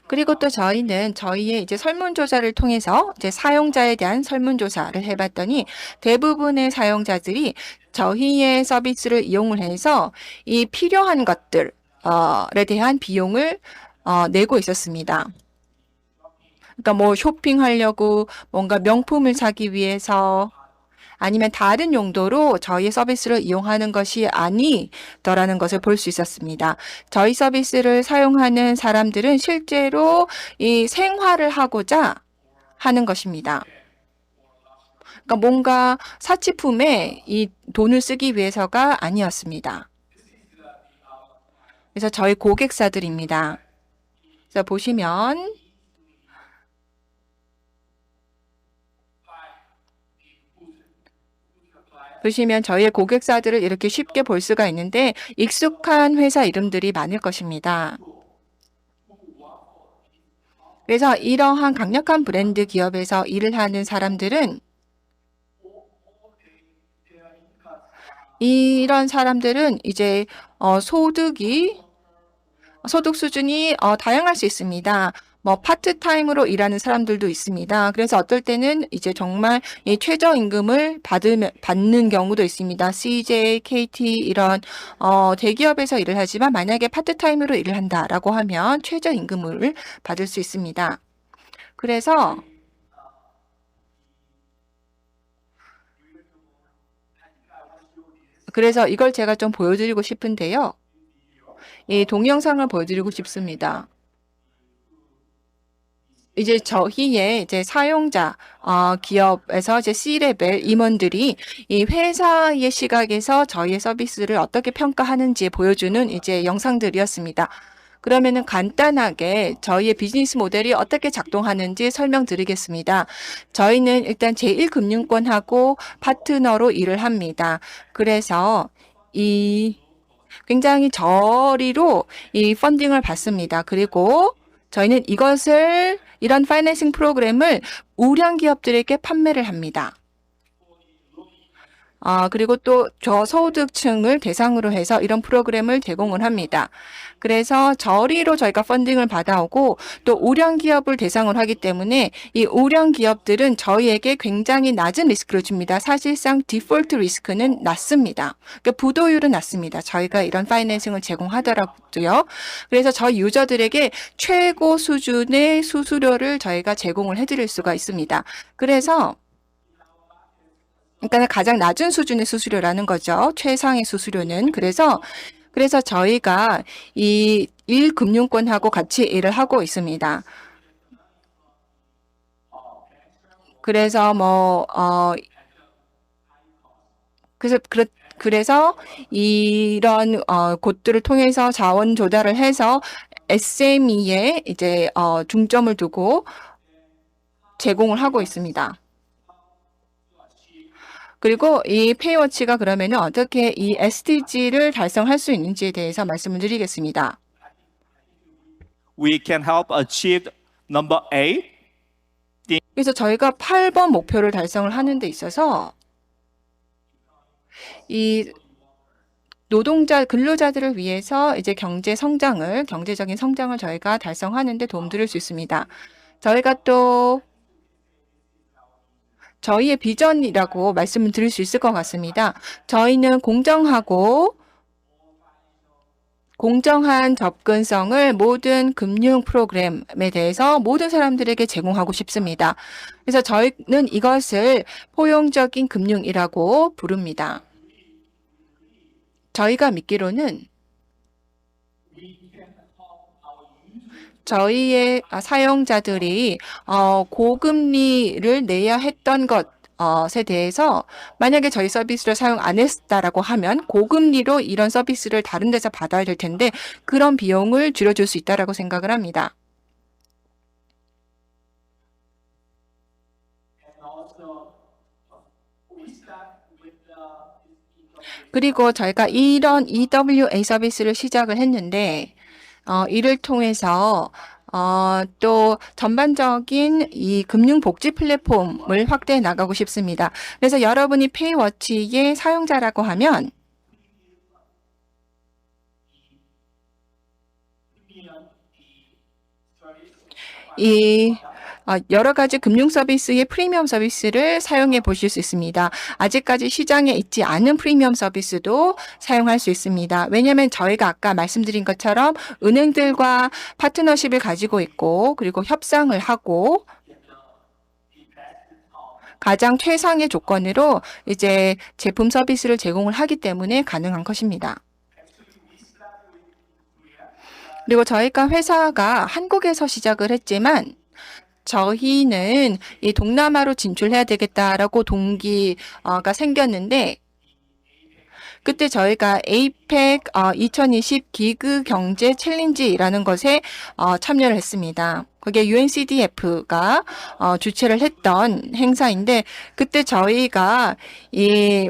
그리고 또 저희는 저희의 이제 설문조사를 통해서 이제 사용자에 대한 설문조사를 해봤더니 대부분의 사용자들이 저희의 서비스를 이용을 해서 이 필요한 것들에 대한 비용을 내고 있었습니다. 그러니까 쇼핑하려고 뭔가 명품을 사기 위해서 아니면 다른 용도로 저희 서비스를 이용하는 것이 아니더라는 것을 볼 수 있었습니다. 저희 서비스를 사용하는 사람들은 실제로 이 생활을 하고자 하는 것입니다. 그러니까 뭔가 사치품에 이 돈을 쓰기 위해서가 아니었습니다. 그래서 저희 고객사들입니다. 그래서 보시면 저희의 고객사들을 이렇게 쉽게 볼 수가 있는데 익숙한 회사 이름들이 많을 것입니다. 그래서 이러한 강력한 브랜드 기업에서 일을 하는 사람들은 이런 사람들은 이제 소득 수준이 다양할 수 있습니다. 파트타임으로 일하는 사람들도 있습니다. 그래서 어떨 때는 이제 정말 이 최저임금을 받는 경우도 있습니다. CJ, KT 이런 대기업에서 일을 하지만 만약에 파트타임으로 일을 한다라고 하면 최저임금을 받을 수 있습니다. 그래서 이걸 제가 좀 보여드리고 싶은데요. 이 동영상을 보여드리고 싶습니다. 이제 저희의 이제 사용자 기업에서 이제 C-레벨 임원들이 이 회사의 시각에서 저희의 서비스를 어떻게 평가하는지 보여주는 이제 영상들이었습니다. 그러면은 간단하게 저희의 비즈니스 모델이 어떻게 작동하는지 설명드리겠습니다. 저희는 일단 제1금융권하고 파트너로 일을 합니다. 그래서 굉장히 저리로 이 펀딩을 받습니다. 그리고 저희는 이런 파이낸싱 프로그램을 우량 기업들에게 판매를 합니다. 그리고 또 저소득층을 대상으로 해서 이런 프로그램을 제공을 합니다. 그래서 저리로 저희가 펀딩을 받아오고 또 우량 기업을 대상으로 하기 때문에 이 우량 기업들은 저희에게 굉장히 낮은 리스크를 줍니다. 사실상 디폴트 리스크는 낮습니다. 그러니까 부도율은 낮습니다. 저희가 이런 파이낸싱을 제공하더라도요. 그래서 저희 유저들에게 최고 수준의 수수료를 저희가 제공을 해드릴 수가 있습니다. 그러니까 가장 낮은 수준의 수수료라는 거죠. 최상의 수수료는. 그래서 저희가 이 1금융권하고 같이 일을 하고 있습니다. 그래서 이런 곳들을 통해서 자원 조달을 해서 SME에 이제 중점을 두고 제공을 하고 있습니다. 그리고 이 페이워치가 그러면은 어떻게 이 SDG를 달성할 수 있는지에 대해서 말씀을 드리겠습니다. We can help achieve number 8. 그래서 저희가 8번 목표를 달성을 하는 데 있어서 이 근로자들을 위해서 이제 경제적인 성장을 저희가 달성하는 데 도움드릴 수 있습니다. 저희가 또 저희의 비전이라고 말씀을 드릴 수 있을 것 같습니다. 저희는 공정한 접근성을 모든 금융 프로그램에 대해서 모든 사람들에게 제공하고 싶습니다. 그래서 저희는 이것을 포용적인 금융이라고 부릅니다. 저희가 믿기로는 저희의 사용자들이 고금리를 내야 했던 것에 대해서 만약에 저희 서비스를 사용 안 했다라고 하면 고금리로 이런 서비스를 다른 데서 받아야 될 텐데 그런 비용을 줄여줄 수 있다라고 생각을 합니다. 그리고 저희가 이런 EWA 서비스를 시작을 했는데 이를 통해서 또 전반적인 이 금융복지 플랫폼을 확대해 나가고 싶습니다. 그래서 여러분이 페이워치의 사용자라고 하면 이 여러 가지 금융 서비스의 프리미엄 서비스를 사용해 보실 수 있습니다. 아직까지 시장에 있지 않은 프리미엄 서비스도 사용할 수 있습니다. 왜냐하면 저희가 아까 말씀드린 것처럼 은행들과 파트너십을 가지고 있고 그리고 협상을 하고 가장 최상의 조건으로 이제 제품 서비스를 제공을 하기 때문에 가능한 것입니다. 그리고 저희가 회사가 한국에서 시작을 했지만 저희는 이 동남아로 진출해야 되겠다라고 동기가 생겼는데 그때 저희가 APEC 2020 기그 경제 챌린지라는 것에 참여를 했습니다. 그게 UNCDF가 주최를 했던 행사인데 그때 저희가 이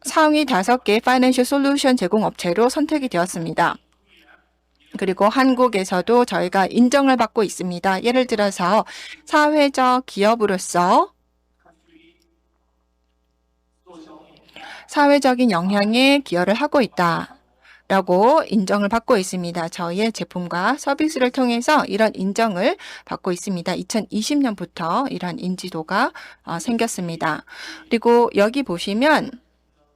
상위 5개 파이낸셜 솔루션 제공 업체로 선택이 되었습니다. 그리고 한국에서도 저희가 인정을 받고 있습니다. 예를 들어서 사회적 기업으로서 사회적인 영향에 기여를 하고 있다라고 인정을 받고 있습니다. 저희의 제품과 서비스를 통해서 이런 인정을 받고 있습니다. 2020년부터 이러한 인지도가 생겼습니다. 그리고 여기 보시면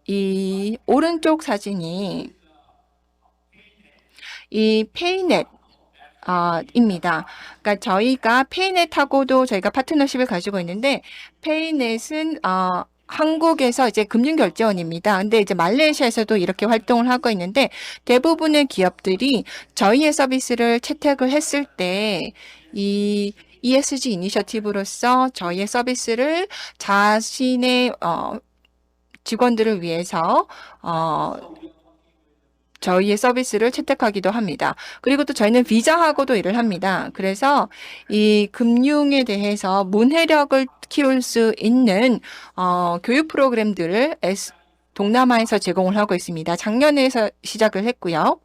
이 오른쪽 사진이 이 페이넷 입니다. 그러니까 저희가 페이넷하고도 저희가 파트너십을 가지고 있는데 페이넷은 한국에서 이제 금융결제원입니다. 근데 이제 말레이시아에서도 이렇게 활동을 하고 있는데 대부분의 기업들이 저희의 서비스를 채택을 했을 때 이 ESG 이니셔티브로서 저희의 서비스를 자신의 직원들을 위해서 저희의 서비스를 채택하기도 합니다. 그리고 또 저희는 비자하고도 일을 합니다. 그래서 이 금융에 대해서 문해력을 키울 수 있는 교육 프로그램들을 동남아에서 제공을 하고 있습니다. 작년에서 시작을 했고요.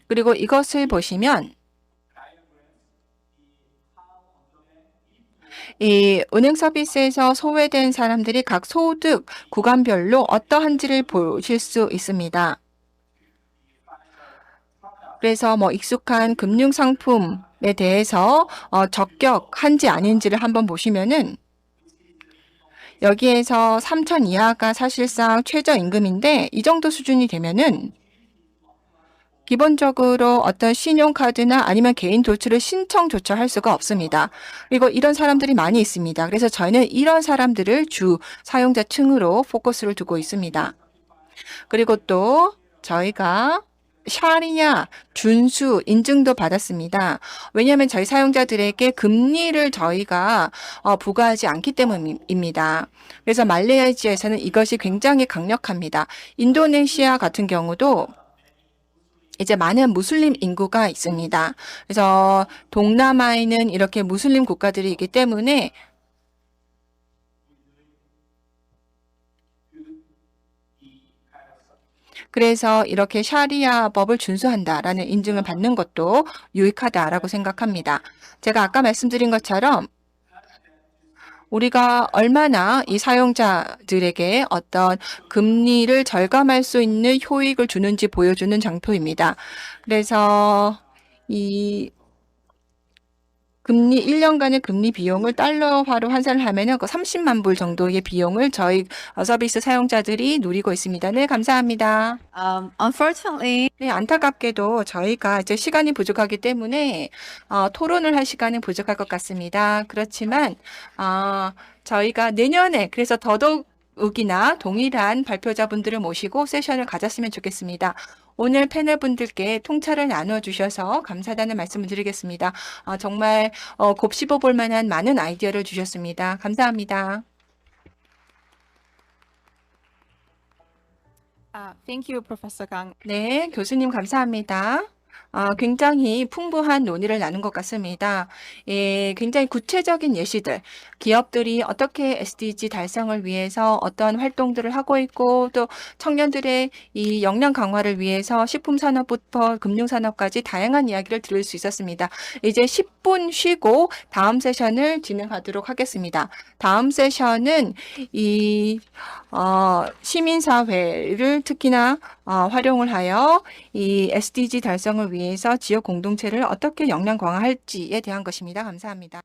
그리고 이것을 보시면 이 은행 서비스에서 소외된 사람들이 각 소득 구간별로 어떠한지를 보실 수 있습니다. 그래서 뭐 익숙한 금융 상품에 대해서 적격한지 아닌지를 한번 보시면은 여기에서 3,000 이하가 사실상 최저임금인데 이 정도 수준이 되면은 기본적으로 어떤 신용카드나 아니면 개인 도출을 신청조차 할 수가 없습니다. 그리고 이런 사람들이 많이 있습니다. 그래서 저희는 이런 사람들을 주 사용자층으로 포커스를 두고 있습니다. 그리고 또 저희가 샤리아 준수 인증도 받았습니다. 왜냐하면 저희 사용자들에게 금리를 저희가 부과하지 않기 때문입니다. 그래서 말레이시아에서는 이것이 굉장히 강력합니다. 인도네시아 같은 경우도 이제 많은 무슬림 인구가 있습니다. 그래서 동남아에는 이렇게 무슬림 국가들이 있기 때문에 그래서 이렇게 샤리아 법을 준수한다라는 인증을 받는 것도 유익하다라고 생각합니다. 제가 아까 말씀드린 것처럼 우리가 얼마나 이 사용자들에게 어떤 금리를 절감할 수 있는 효익을 주는지 보여주는 장표입니다. 그래서 이 금리 1년간의 금리 비용을 달러화로 환산을 하면은 그 30만 불 정도의 비용을 저희 서비스 사용자들이 누리고 있습니다. 네, 감사합니다. Unfortunately, 네, 안타깝게도 저희가 이제 시간이 부족하기 때문에 토론을 할 시간은 부족할 것 같습니다. 그렇지만 저희가 내년에 그래서 더더욱 의기나 동일한 발표자분들을 모시고 세션을 가졌으면 좋겠습니다. 오늘 패널 분들께 통찰을 나눠주셔서 감사하다는 말씀을 드리겠습니다. 정말 곱씹어 볼 만한 많은 아이디어를 주셨습니다. 감사합니다. Thank you, Professor Kang. 네, 교수님 감사합니다. 굉장히 풍부한 논의를 나눈 것 같습니다. 예, 굉장히 구체적인 예시들, 기업들이 어떻게 SDG 달성을 위해서 어떤 활동들을 하고 있고, 또 청년들의 이 역량 강화를 위해서 식품산업부터 금융산업까지 다양한 이야기를 들을 수 있었습니다. 이제 10분 쉬고 다음 세션을 진행하도록 하겠습니다. 다음 세션은 이 시민사회를 특히나 활용을 하여 이 SDG 달성을 위해서 지역 공동체를 어떻게 역량 강화할지에 대한 것입니다. 감사합니다.